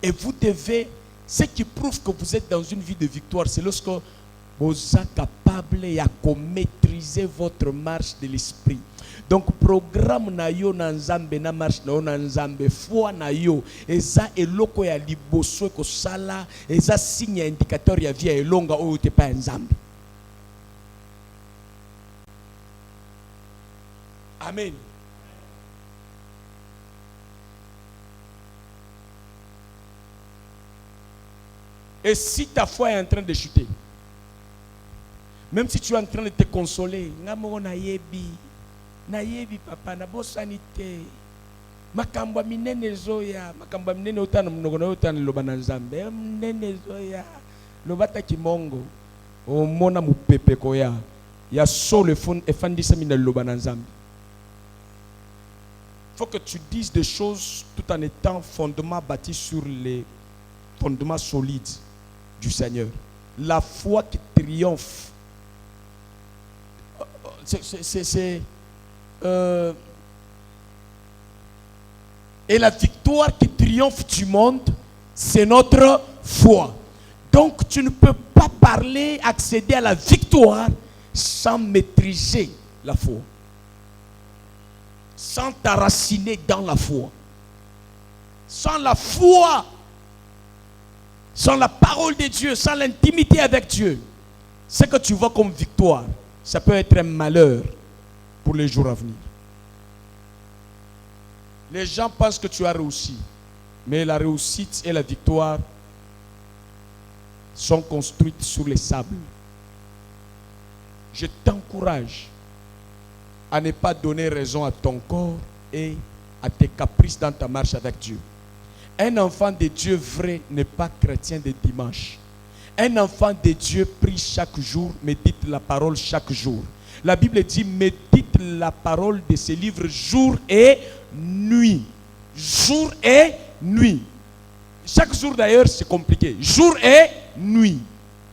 [SPEAKER 1] Et vous devez, ce qui prouve que vous êtes dans une vie de victoire, c'est lorsque vous êtes capable capable et à maîtriser votre marche de l'esprit. Donc programme na yo na nzambe na marche na yo na nzambe foi na yo eza eloko ya liboso ko sala eza signe ya indicateur ya vie elonga oyo te pa nzambe. Amen. Et si ta foi est en train de chuter, même si tu es en train de te consoler, nayebi papa na bosanite makamba minene zoya makamba minene utana mnogono utana lobana nzambe minene zoya lobata kimongo omona mupepe koya ya solo efandisa mina lobana nzambe. Faut que tu dises des choses tout en étant fondement bâti sur les fondements solides du Seigneur. La foi qui triomphe. Et la victoire qui triomphe du monde, c'est notre foi. Donc tu ne peux pas parler, accéder à la victoire sans maîtriser la foi. Sans t'enraciner dans la foi. Sans la foi, sans la parole de Dieu, sans l'intimité avec Dieu, ce que tu vois comme victoire, ça peut être un malheur pour les jours à venir. Les gens pensent que tu as réussi, mais la réussite et la victoire sont construites sur les sables. Je t'encourage à ne pas donner raison à ton corps et à tes caprices dans ta marche avec Dieu. Un enfant de Dieu vrai n'est pas chrétien de dimanche. Un enfant de Dieu prie chaque jour, médite la parole chaque jour. La Bible dit médite la parole de ce livre jour et nuit. Jour et nuit. Chaque jour d'ailleurs c'est compliqué. Jour et nuit.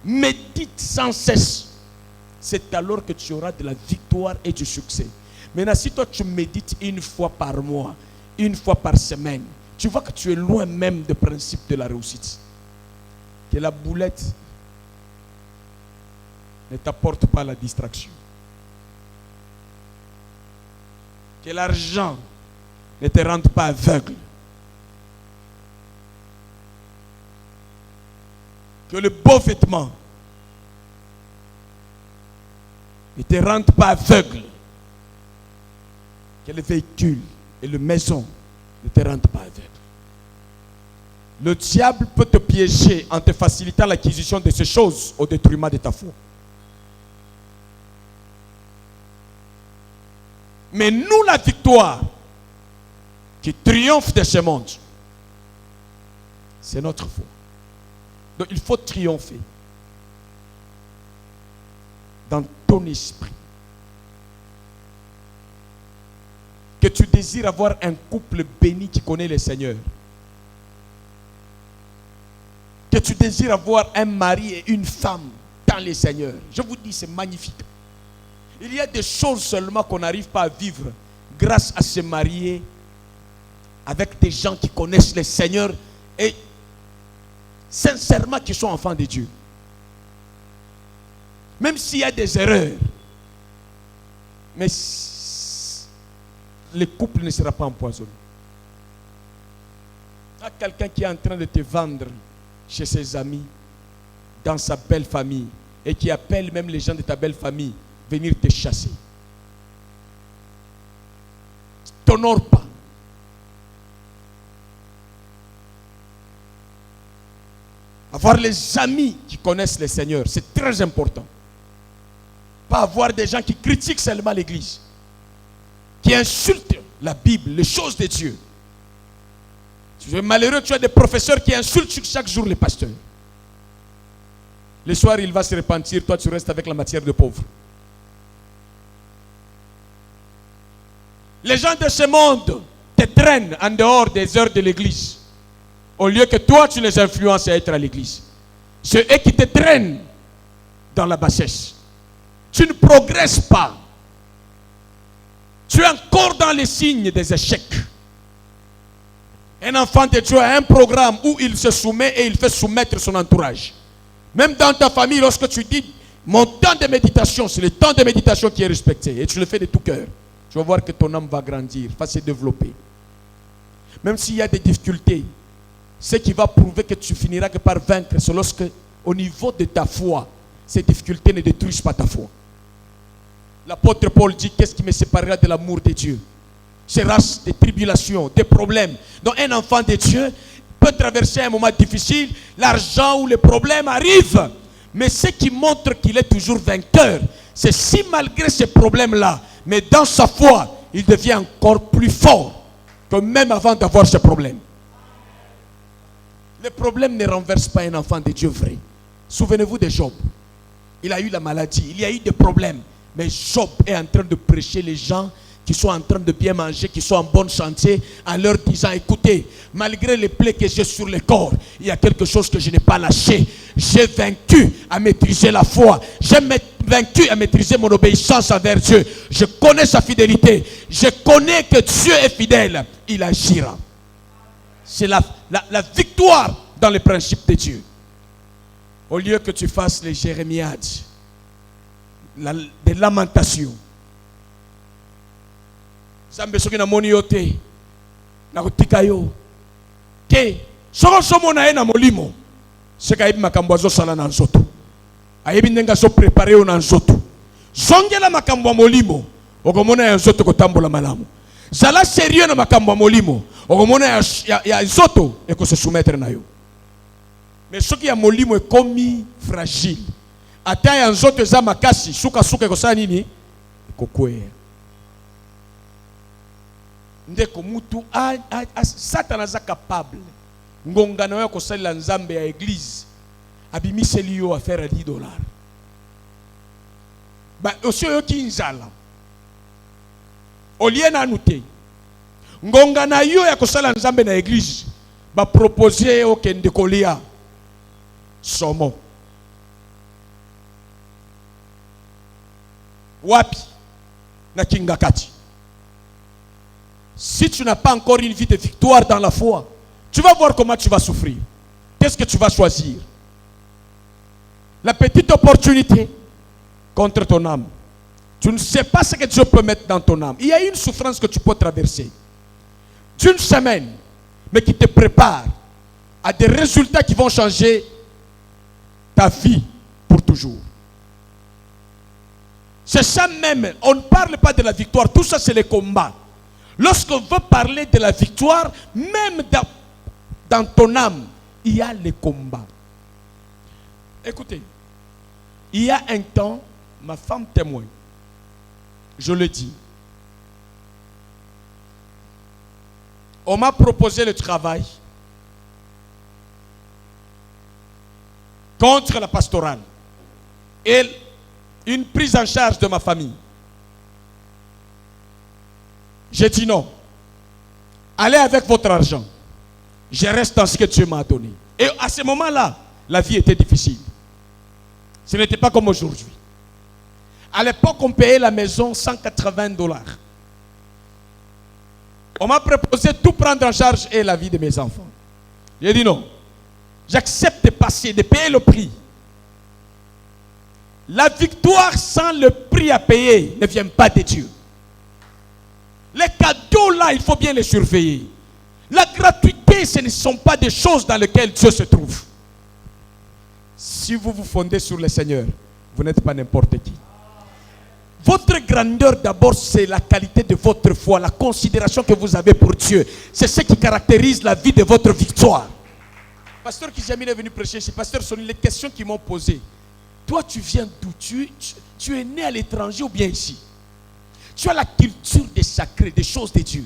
[SPEAKER 1] Médite sans cesse. C'est alors que tu auras de la victoire et du succès. Maintenant, si toi tu médites une fois par mois, une fois par semaine, tu vois que tu es loin même du principe de la réussite. Que la boulette ne t'apporte pas la distraction. Que l'argent ne te rende pas aveugle. Que le beau vêtement ne te rende pas aveugle. Que le véhicule et la maison ne te rendent pas aveugle. Le diable peut te piéger en te facilitant l'acquisition de ces choses au détriment de ta foi. Mais nous, la victoire qui triomphe de ce monde, c'est notre foi. Donc il faut triompher dans ton esprit. Que tu désires avoir un couple béni qui connaît le Seigneur. Que tu désires avoir un mari et une femme dans le Seigneur. Je vous dis, c'est magnifique. Il y a des choses seulement qu'on n'arrive pas à vivre grâce à se marier avec des gens qui connaissent le Seigneur et sincèrement qui sont enfants de Dieu. Même s'il y a des erreurs, mais le couple ne sera pas empoisonné. Il y a quelqu'un qui est en train de te vendre chez ses amis, dans sa belle famille, et qui appelle même les gens de ta belle famille venir te chasser. T'honore pas. Avoir les amis qui connaissent le Seigneur, c'est très important. Pas avoir des gens qui critiquent seulement l'Église, qui insultent la Bible, les choses de Dieu. Tu es malheureux, tu as des professeurs qui insultent chaque jour les pasteurs. Le soir, il va se repentir, toi tu restes avec la matière de pauvre. Les gens de ce monde te traînent en dehors des heures de l'église. Au lieu que toi tu les influences à être à l'église. C'est eux qui te traînent dans la bassesse. Tu ne progresses pas. Tu es encore dans les signes des échecs. Un enfant de Dieu a un programme où il se soumet et il fait soumettre son entourage. Même dans ta famille, lorsque tu dis Mon temps de méditation, c'est le temps de méditation qui est respecté. Et tu le fais de tout cœur. Tu vas voir que ton âme va grandir, va se développer. Même s'il y a des difficultés, ce qui va prouver que tu finiras que par vaincre, c'est lorsque, au niveau de ta foi, ces difficultés ne détruisent pas ta foi. L'apôtre Paul dit, qu'est-ce qui me séparera de l'amour de Dieu? Sera-ce des tribulations, des problèmes. Donc un enfant de Dieu peut traverser un moment difficile, l'argent ou les problèmes arrivent. Mais ce qui montre qu'il est toujours vainqueur, c'est si malgré ces problèmes-là, mais dans sa foi, il devient encore plus fort que même avant d'avoir ces problèmes. Les problèmes ne renversent pas un enfant de Dieu vrai. Souvenez-vous de Job. Il a eu la maladie, il y a eu des problèmes. Mais Job est en train de prêcher les gens qui sont en train de bien manger, qui sont en bonne santé, en leur disant, écoutez, malgré les plaies que j'ai sur le corps, il y a quelque chose que je n'ai pas lâché. J'ai vaincu à maîtriser la foi. J'ai vaincu à maîtriser mon obéissance envers Dieu. Je connais sa fidélité. Je connais que Dieu est fidèle. Il agira. C'est la victoire dans les principes de Dieu. Au lieu que tu fasses les jérémiades, des lamentations. Zambe soki na moni yote na kutika yo ke soko somo na ye na molimo seka yebi makambo azosala na nzoto ayebi ndenge azoprepare yo na nzoto zongela makambo ya molimo okomona ya nzoto kotambola malamu zala sérieux na makambo ya molimo okomona ya nzoto ekose soumettre na yo mais soki ya molimo ekomi fragile ata ya nzoto eza makasi suka ekosala nini ekokwea. Ndeko mutu Satan aza capable ngongana yo kosalela nzambe ya église abimiseli yo affaire $10 ba osi yo kinzala olie na nute ngongana yo ya kosala nzambe na église ba proposer yo kende kolia somo wapi na kingakati. Si tu n'as pas encore une vie de victoire dans la foi, tu vas voir comment tu vas souffrir. Qu'est-ce que tu vas choisir? La petite opportunité contre ton âme. Tu ne sais pas ce que Dieu peut mettre dans ton âme. Il y a une souffrance que tu peux traverser d'une semaine, mais qui te prépare à des résultats qui vont changer ta vie pour toujours. C'est ça même. On ne parle pas de la victoire. Tout ça, c'est les combats. Lorsqu'on veut parler de la victoire, même dans ton âme, il y a les combats. Écoutez, il y a un temps, ma femme témoin, je le dis, on m'a proposé le travail contre la pastorale et une prise en charge de ma famille. J'ai dit non. Allez avec votre argent. Je reste dans ce que Dieu m'a donné. Et à ce moment-là, la vie était difficile. Ce n'était pas comme aujourd'hui. À l'époque, on payait la maison $180. On m'a proposé de tout prendre en charge et la vie de mes enfants. J'ai dit non. J'accepte de passer, de payer le prix. La victoire sans le prix à payer ne vient pas de Dieu. Les cadeaux là, il faut bien les surveiller. La gratuité, ce ne sont pas des choses dans lesquelles Dieu se trouve. Si vous vous fondez sur le Seigneur, vous n'êtes pas n'importe qui. Votre grandeur d'abord, c'est la qualité de votre foi, la considération que vous avez pour Dieu. C'est ce qui caractérise la vie de votre victoire. Pasteur Kijamil est venu prêcher chez Pasteur Sonny, les questions qu'ils m'ont posées. Toi, tu viens d'où? Tu es né à l'étranger ou bien ici? Tu as la culture des sacrés, des choses de Dieu.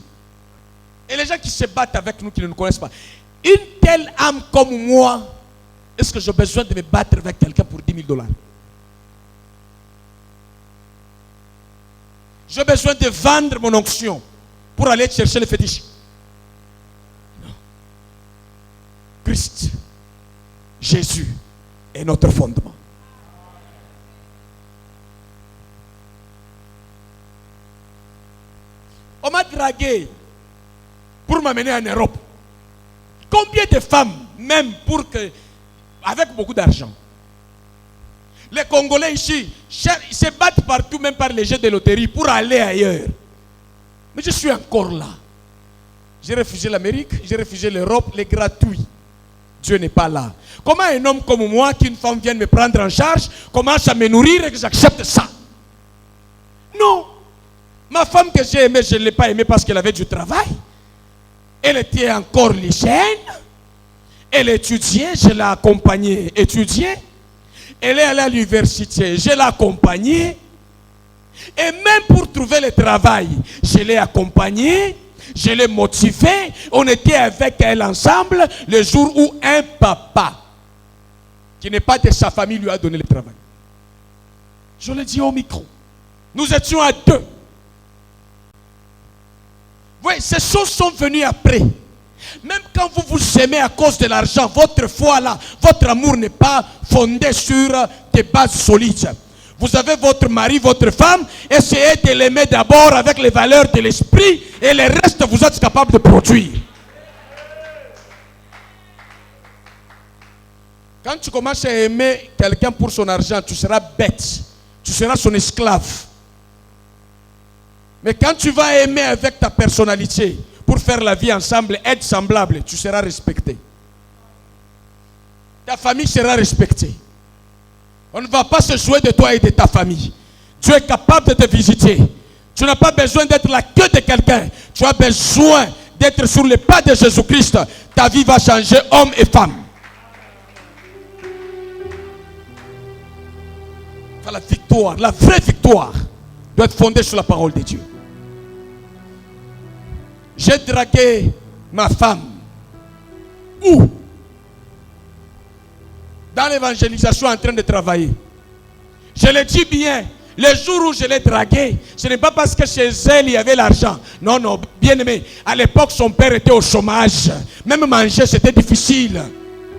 [SPEAKER 1] Et les gens qui se battent avec nous, qui ne nous connaissent pas. Une telle âme comme moi, est-ce que j'ai besoin de me battre avec quelqu'un pour $10,000? J'ai besoin de vendre mon onction pour aller chercher le fétiche? Non. Christ, Jésus est notre fondement. On m'a dragué pour m'amener en Europe. Combien de femmes, même avec beaucoup d'argent. Les Congolais ici, ils se battent partout, même par les jeux de loterie, pour aller ailleurs. Mais je suis encore là. J'ai refusé l'Amérique, j'ai refusé l'Europe, les gratuits. Dieu n'est pas là. Comment un homme comme moi, qu'une femme vienne me prendre en charge, commence à me nourrir et que j'accepte ça? Non. Ma femme que j'ai aimée, je ne l'ai pas aimée parce qu'elle avait du travail. Elle était encore lycéenne. Elle étudiait, je l'ai accompagnée étudier. Elle est allée à l'université, je l'ai accompagnée. Et même pour trouver le travail, je l'ai accompagnée, je l'ai motivée. On était avec elle ensemble le jour où un papa, qui n'est pas de sa famille, lui a donné le travail. Je l'ai dit au micro. Nous étions à deux. Oui, ces choses sont venues après. Même quand vous vous aimez à cause de l'argent, votre foi là, votre amour n'est pas fondé sur des bases solides. Vous avez votre mari, votre femme, essayez de l'aimer d'abord avec les valeurs de l'esprit et le reste vous êtes capable de produire. Quand tu commences à aimer quelqu'un pour son argent, tu seras bête, tu seras son esclave. Mais quand tu vas aimer avec ta personnalité, pour faire la vie ensemble, être semblable, tu seras respecté. Ta famille sera respectée. On ne va pas se jouer de toi et de ta famille. Tu es capable de te visiter. Tu n'as pas besoin d'être la queue de quelqu'un. Tu as besoin d'être sur les pas de Jésus-Christ. Ta vie va changer, homme et femme. La victoire, la vraie victoire, doit être fondée sur la parole de Dieu. J'ai dragué ma femme. Où? Dans l'évangélisation en train de travailler. Je le dis bien, le jour où je l'ai draguée, ce n'est pas parce que chez elle il y avait l'argent. Non, non, bien aimé. À l'époque, son père était au chômage. Même manger, c'était difficile.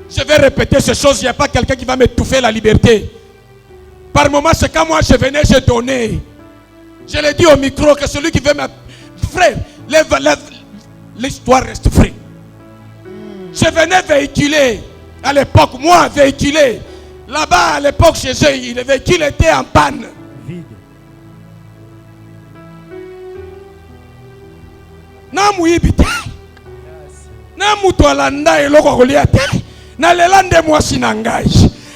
[SPEAKER 1] Je vais répéter ces choses, il n'y a pas quelqu'un qui va m'étouffer la liberté. Par moments, c'est quand moi je venais, je donnais. Je l'ai dit au micro que celui qui veut me... Frère, l'histoire reste vraie. Je venais véhiculer. À l'époque, moi, véhiculer. Là-bas, à l'époque, chez eux, le véhicule était en panne. Vide. Namouyibite. Namutolanda eloko koliate. Na lelande mwasi nangai.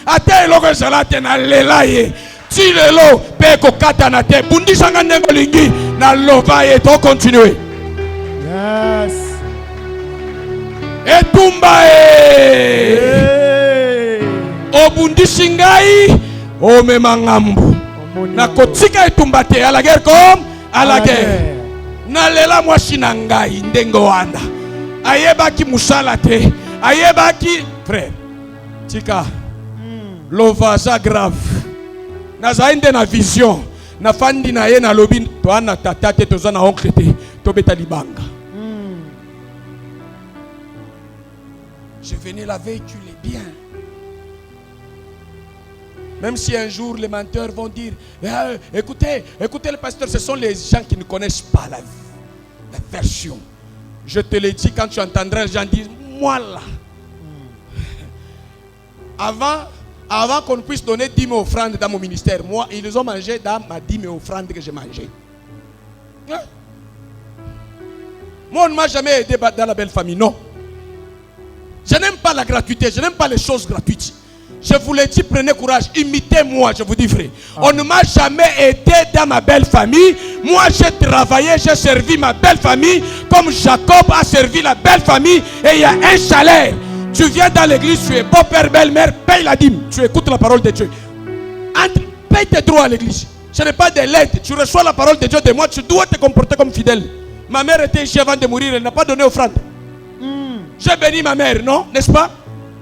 [SPEAKER 1] Ate eloko ezalate na lelaye. Ti lelo pe kokata na te. Bundisanga ndengo lingi na lovaye to continuer. Yes. Etumba Obundisi ngai omema ngambu. Na kotika etumba te à la guerre comme à la guerre. Na lela mwasi na ngai ndengo wana. Ayebaki musala te. Ayebaki frère. Tika. Lovaza grave. Na zainde na vision. Na fandi na ye na lobi to ana tata te to na oncle te. To beta libanga. Je venais la véhiculer bien. Même si un jour les menteurs vont dire écoutez le pasteur, ce sont les gens qui ne connaissent pas la version. Je te le dis, quand tu entendras les gens dire moi là. Avant qu'on puisse donner 10 000 offrandes dans mon ministère, moi, ils ont mangé dans ma 10 000 offrandes que j'ai mangé. Moi, on ne m'a jamais aidé dans la belle famille, non. Je n'aime pas la gratuité, je n'aime pas les choses gratuites. Je vous l'ai dit, prenez courage, imitez-moi, je vous dis vrai. On ne m'a jamais aidé dans ma belle famille. Moi, j'ai travaillé, j'ai servi ma belle famille comme Jacob a servi la belle famille et il y a un salaire. Tu viens dans l'église, tu es beau-père, belle-mère, paye la dîme. Tu écoutes la parole de Dieu. Paye tes droits à l'église. Ce n'est pas de l'aide. Tu reçois la parole de Dieu de moi, tu dois te comporter comme fidèle. Ma mère était ici avant de mourir, elle n'a pas donné offrande. J'ai béni ma mère, non? N'est-ce pas?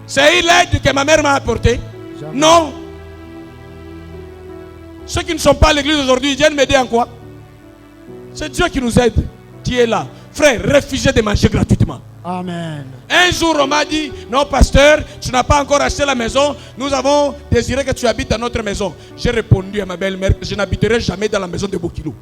[SPEAKER 1] C'est l'aide que ma mère m'a apportée. Non. Ceux qui ne sont pas à l'église aujourd'hui, ils viennent m'aider en quoi? C'est Dieu qui nous aide, qui est là. Frère, refusez de manger gratuitement.
[SPEAKER 3] Amen.
[SPEAKER 1] Un jour, on m'a dit, non pasteur, tu n'as pas encore acheté la maison. Nous avons désiré que tu habites dans notre maison. J'ai répondu à ma belle-mère que je n'habiterai jamais dans la maison de Bokilo.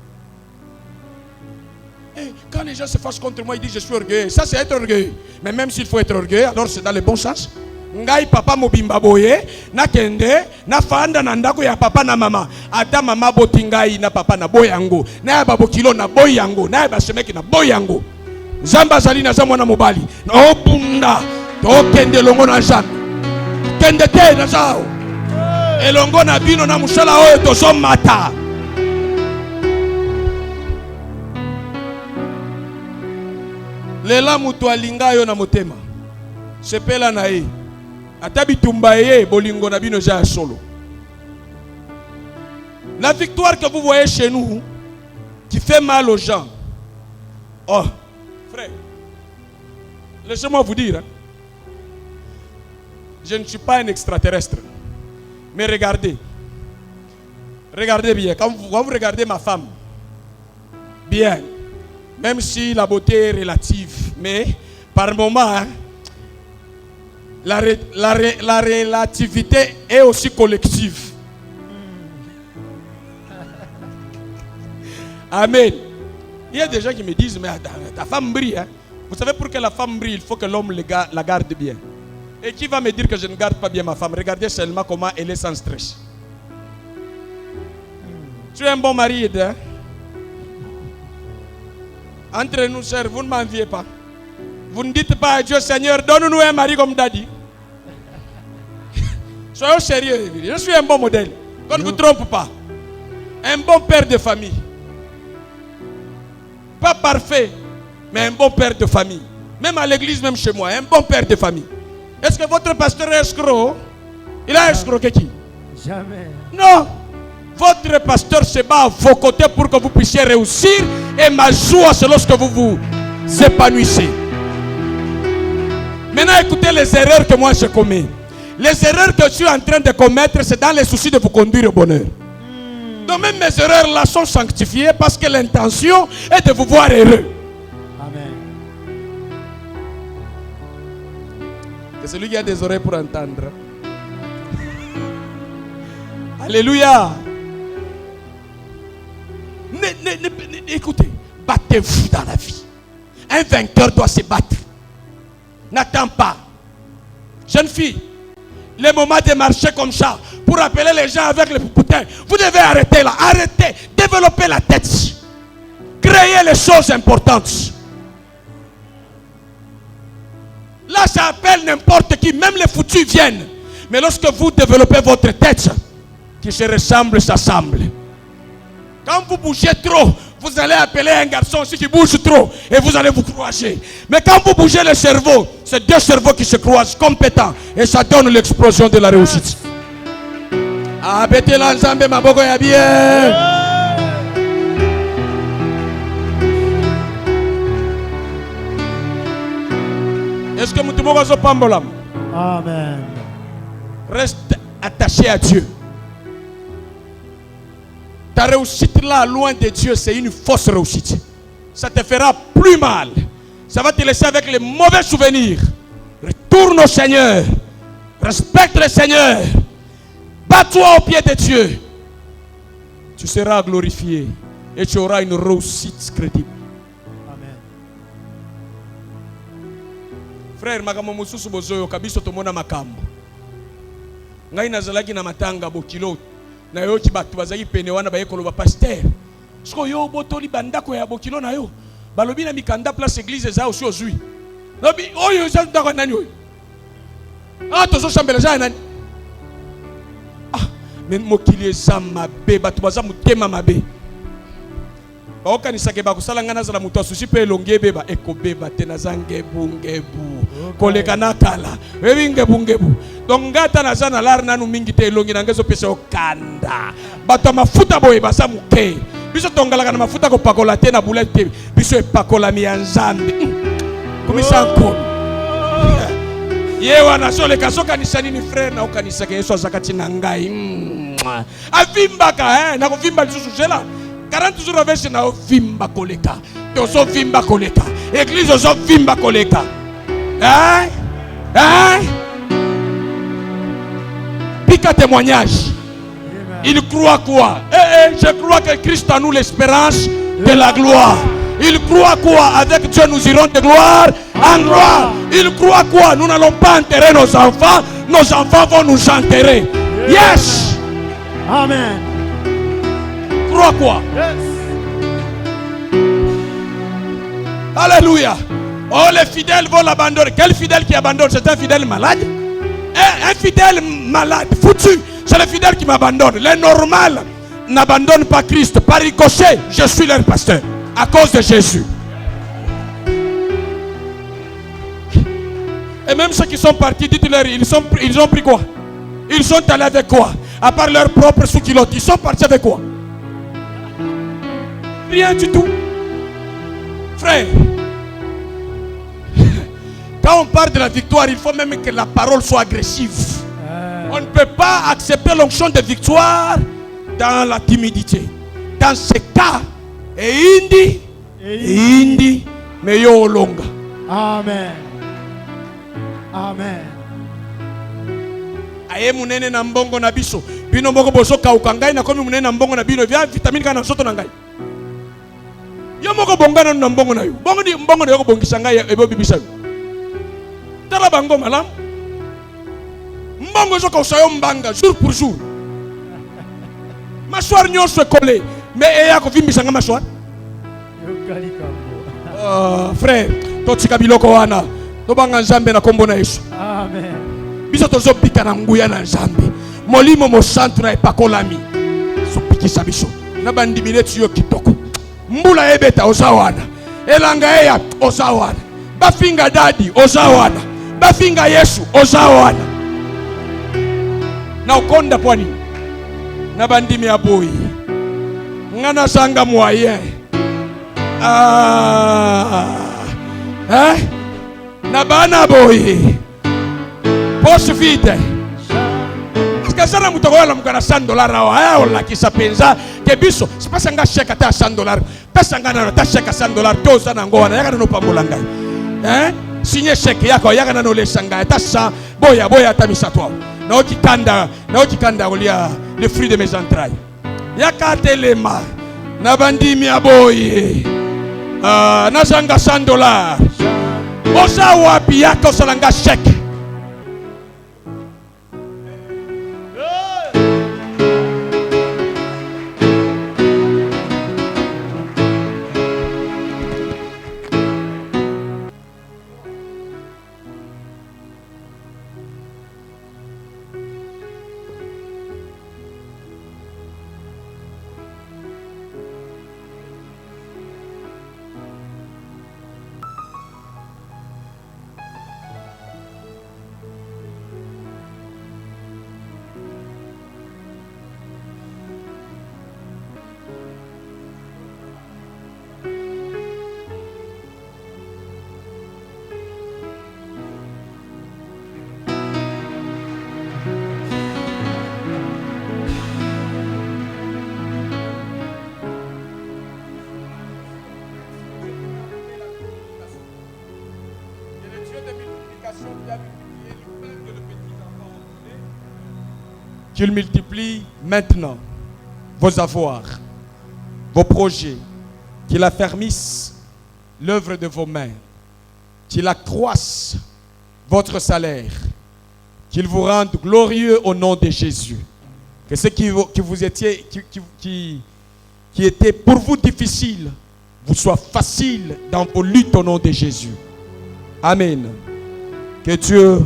[SPEAKER 1] Quand les gens se fâchent contre moi, ils disent je suis orgueilleux. Ça, c'est être orgueilleux. Mais même s'il faut être orgueilleux, alors c'est dans le bon sens. ngai papa mobimba boye nakende na fanda na ndako ya papa na mama ata mama boti ngai na papa na boyango na ya babokilo na boyango na ya bashemeki na boyango Zamba zali na mwana mobali na obunda to kende longo na jambe kende te na zao elongo na bino na musala oyo tozo mata lela mutu alinga yo na motema sepela na ye ata bitumba ye bolingo na bino ja solo. La victoire que vous voyez chez nous qui fait mal aux gens. Oh frère, laissez-moi vous dire, je ne suis pas un extraterrestre. Mais regardez bien, quand vous regardez ma femme, bien, même si la beauté est relative, mais par moment, hein, la relativité est aussi collective. Amen. Il y a des gens qui me disent, mais ta femme brille. Hein? Vous savez pour que la femme brille, il faut que l'homme la garde bien. Et qui va me dire que je ne garde pas bien ma femme? Regardez seulement comment elle est sans stress. Tu es un bon mari, hein? Entre nous, chers, vous ne m'enviez pas. Vous ne dites pas à Dieu, Seigneur, donne-nous un mari comme Daddy. Soyons sérieux. Je suis un bon modèle. Qu'on ne vous trompe pas. Un bon père de famille. Pas parfait, mais un bon père de famille. Même à l'église, même chez moi, un bon père de famille. Est-ce que votre pasteur est escroc? Il a escroqué qui?
[SPEAKER 3] Jamais.
[SPEAKER 1] Non. Votre pasteur se bat à vos côtés pour que vous puissiez réussir. Et ma joie, c'est lorsque vous vous épanouissez. Maintenant, écoutez les erreurs que moi je commets. Les erreurs que je suis en train de commettre, c'est dans les soucis de vous conduire au bonheur. Donc même mes erreurs là sont sanctifiées parce que l'intention est de vous voir heureux.
[SPEAKER 3] Amen.
[SPEAKER 1] C'est celui qui a des oreilles pour entendre. Alléluia. Écoutez, battez-vous dans la vie. Un vainqueur doit se battre. N'attends pas. Jeune fille, le moment de marcher comme ça pour appeler les gens avec le boutin, vous devez arrêter là. Arrêtez. Développez la tête. Créez les choses importantes. Là, ça appelle n'importe qui. Même les foutus viennent. Mais lorsque vous développez votre tête, qui se ressemble, s'assemble. Quand vous bougez trop, vous allez appeler un garçon aussi qui bouge trop et vous allez vous croiser. Mais quand vous bougez le cerveau, c'est deux cerveaux qui se croisent compétents et ça donne l'explosion de la réussite. Abete l'ensemble maboko ya bien. Est-ce que mutu moko zo pambolam?
[SPEAKER 3] Amen.
[SPEAKER 1] Reste attaché à Dieu. Ta réussite là, loin de Dieu, c'est une fausse réussite. Ça te fera plus mal. Ça va te laisser avec les mauvais souvenirs. Retourne au Seigneur. Respecte le Seigneur. Bats-toi au pied de Dieu. Tu seras glorifié. Et tu auras une réussite crédible.
[SPEAKER 3] Amen.
[SPEAKER 1] Frère, makambo mususu bozoyo kabiso tomona makambo. Ngai nazalaki na matanga bokilo. Na yo ki batu bazaki pene wana ba yekolo ba pasteur. Siko yo botoli bandako ya bokilo na yo. Balobi na mikanda place église za aussi ozui. Lobi oyo za ndako nani oyo. Ah tozo chambela za nani. Ah men mokili eza mabe batu baza mutema mabe. Ba okanisa ke ba kusala ngana za mutu asusi pe elonge beba ekobeba tena zangebu ngebu. Koleka nakala. Webi ngebu ngebu. Donc ngata na zana lar nanu mingi te elongi na ngezo pese okanda. Bato mafuta boye basa muke. Biso tongalaka na mafuta ko pakola te na boulette. Biso epakola mi ya Nzambe. Komisa nkolo. Yewa na sole kasoka ni sanini frère na okanisa ke Yesu azakati na ngai. Avimbaka na kovimba lisusu jela. 40 jours avec na ovimba koleka. Tozo vimba koleka. Église ozo vimba koleka. Pique témoignage. Il croit quoi? Je crois que Christ a nous l'espérance de la gloire. Il croit quoi? Avec Dieu, nous irons de gloire en gloire. Il croit quoi? Nous n'allons pas enterrer nos enfants vont nous enterrer. Yes!
[SPEAKER 3] Amen.
[SPEAKER 1] Crois quoi?
[SPEAKER 3] Yes.
[SPEAKER 1] Alléluia. Oh, les fidèles vont l'abandonner. Quel fidèle qui abandonne? C'est un fidèle malade. Un fidèle malade, foutu. C'est le fidèle qui m'abandonne. Les normales n'abandonnent pas Christ. Par ricochet, je suis leur pasteur. À cause de Jésus. Et même ceux qui sont partis, dites-leur, ils ont pris quoi? Ils sont allés avec quoi? À part leur propre sous-culotte, ils sont partis avec quoi? Rien du tout. Frère, quand on parle de la victoire, il faut même que la parole soit agressive. On ne peut pas accepter l'onction de victoire dans la timidité. Dans ce cas, indi, mais yo longa.
[SPEAKER 3] Amen. Amen.
[SPEAKER 1] Aye munene na mbongo na biso. Bino moko boso kauka ngai na komi munene na mbongo na bino vya vitamine kana soto na ngai. Yo moko bongana na mbongo na yo. Mbongo na yo bongisa ngai ebo bibisa. Tala bango malam. Mbongo zo kausa yo mbanga jour pour jour. Maswar nyonso collé. Mais eya ko vimbisa nga maswar. Frère, totika biloko wana. Tobanga Nzambe na kombo na Yesu.
[SPEAKER 3] Amen.
[SPEAKER 1] Biso tozo pika na nguya na Nzambe. Molimo mo santu na epakolami. So pikisa biso. Na bandimile tuyo kitoko. Mbula ebeta ozawana. Elanga eya ozawana. Bafinga dadi ozawana. Bafinga Yesu ozawana. Na ukonda pwani. Na bandimi aboyi. Ngana sanga moyen. Na bana boyi. Poche vite. Parce que ça na mutoko la mukana $100 awa. Aya ola kisa penza ke biso. C'est pas sanga chèque ata $100. Pesa ngana na ta chèque $100 toza na ngona yakana no pambola ngai. Signer chèque yako yakana no lesanga ta sa boya ta misatwa. Na okikanda olia le fruit de mes entrailles. Yakatelema na bandimi aboyi. Na sanga $100. Osa wapi yako salanga chèque. Qu'il multiplie maintenant vos avoirs, vos projets, qu'il affermisse l'œuvre de vos mains, qu'il accroisse votre salaire, qu'il vous rende glorieux au nom de Jésus. Que ce qui était pour vous difficile vous soit facile dans vos luttes au nom de Jésus. Amen. Que Dieu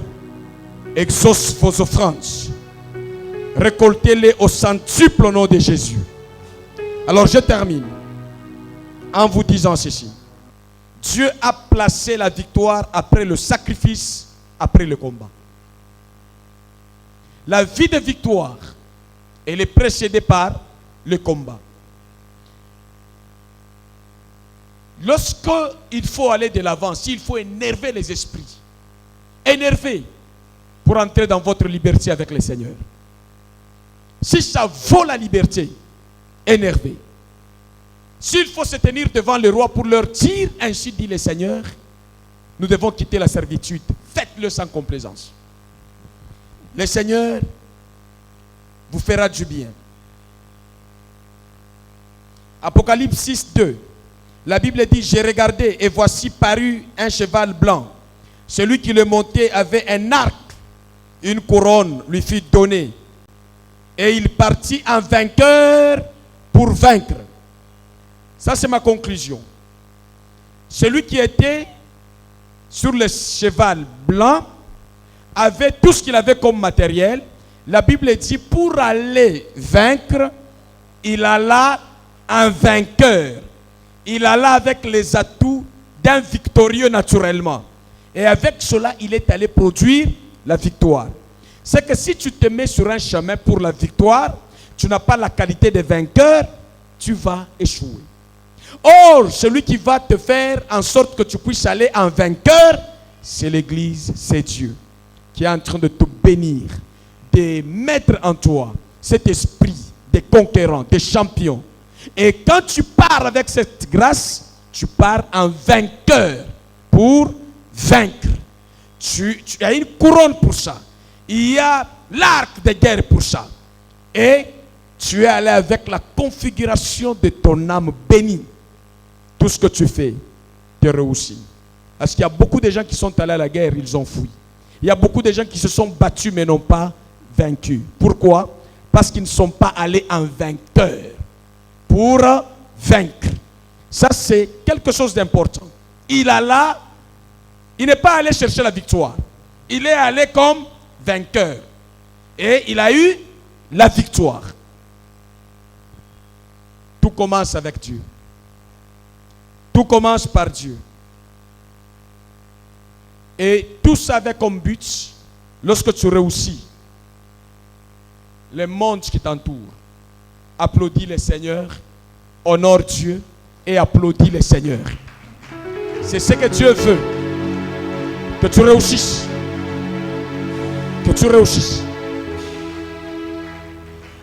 [SPEAKER 1] exauce vos offrandes. Récoltez-les au centuple au nom de Jésus. Alors je termine en vous disant ceci. Dieu a placé la victoire après le sacrifice, après le combat. La vie de victoire, elle est précédée par le combat. Lorsqu'il faut aller de l'avant, s'il faut énerver les esprits, énerver pour entrer dans votre liberté avec le Seigneur. Si ça vaut la liberté, énervé. S'il faut se tenir devant le roi pour leur dire, ainsi dit le Seigneur, nous devons quitter la servitude. Faites-le sans complaisance. Le Seigneur vous fera du bien. Apocalypse 6, 2. La Bible dit, j'ai regardé et voici parut un cheval blanc. Celui qui le montait avait un arc. Une couronne lui fut donnée. Et il partit en vainqueur pour vaincre. Ça, c'est ma conclusion. Celui qui était sur le cheval blanc avait tout ce qu'il avait comme matériel. La Bible dit, pour aller vaincre, il alla en vainqueur. Il alla avec les atouts d'un victorieux naturellement. Et avec cela, il est allé produire la victoire. C'est que si tu te mets sur un chemin pour la victoire, tu n'as pas la qualité de vainqueur, tu vas échouer. Or, celui qui va te faire en sorte que tu puisses aller en vainqueur, c'est l'Église, c'est Dieu, qui est en train de te bénir, de mettre en toi cet esprit de conquérant, de champion. Et quand tu pars avec cette grâce, tu pars en vainqueur pour vaincre. Tu as une couronne pour ça. Il y a l'arc de guerre pour ça. Et tu es allé avec la configuration de ton âme bénie. Tout ce que tu fais te réussit. Parce qu'il y a beaucoup de gens qui sont allés à la guerre, ils ont fui. Il y a beaucoup de gens qui se sont battus mais n'ont pas vaincu. Pourquoi? Parce qu'ils ne sont pas allés en vainqueur pour vaincre. Ça, c'est quelque chose d'important. Il n'est pas allé chercher la victoire. Il est allé comme vainqueur. Et il a eu la victoire. Tout commence avec Dieu. Tout commence par Dieu. Et tout ça avec comme but, lorsque tu réussis, le monde qui t'entoure applaudit le Seigneur, honore Dieu et applaudit le Seigneur. C'est ce que Dieu veut. Que tu réussisses. Que tu réussisses.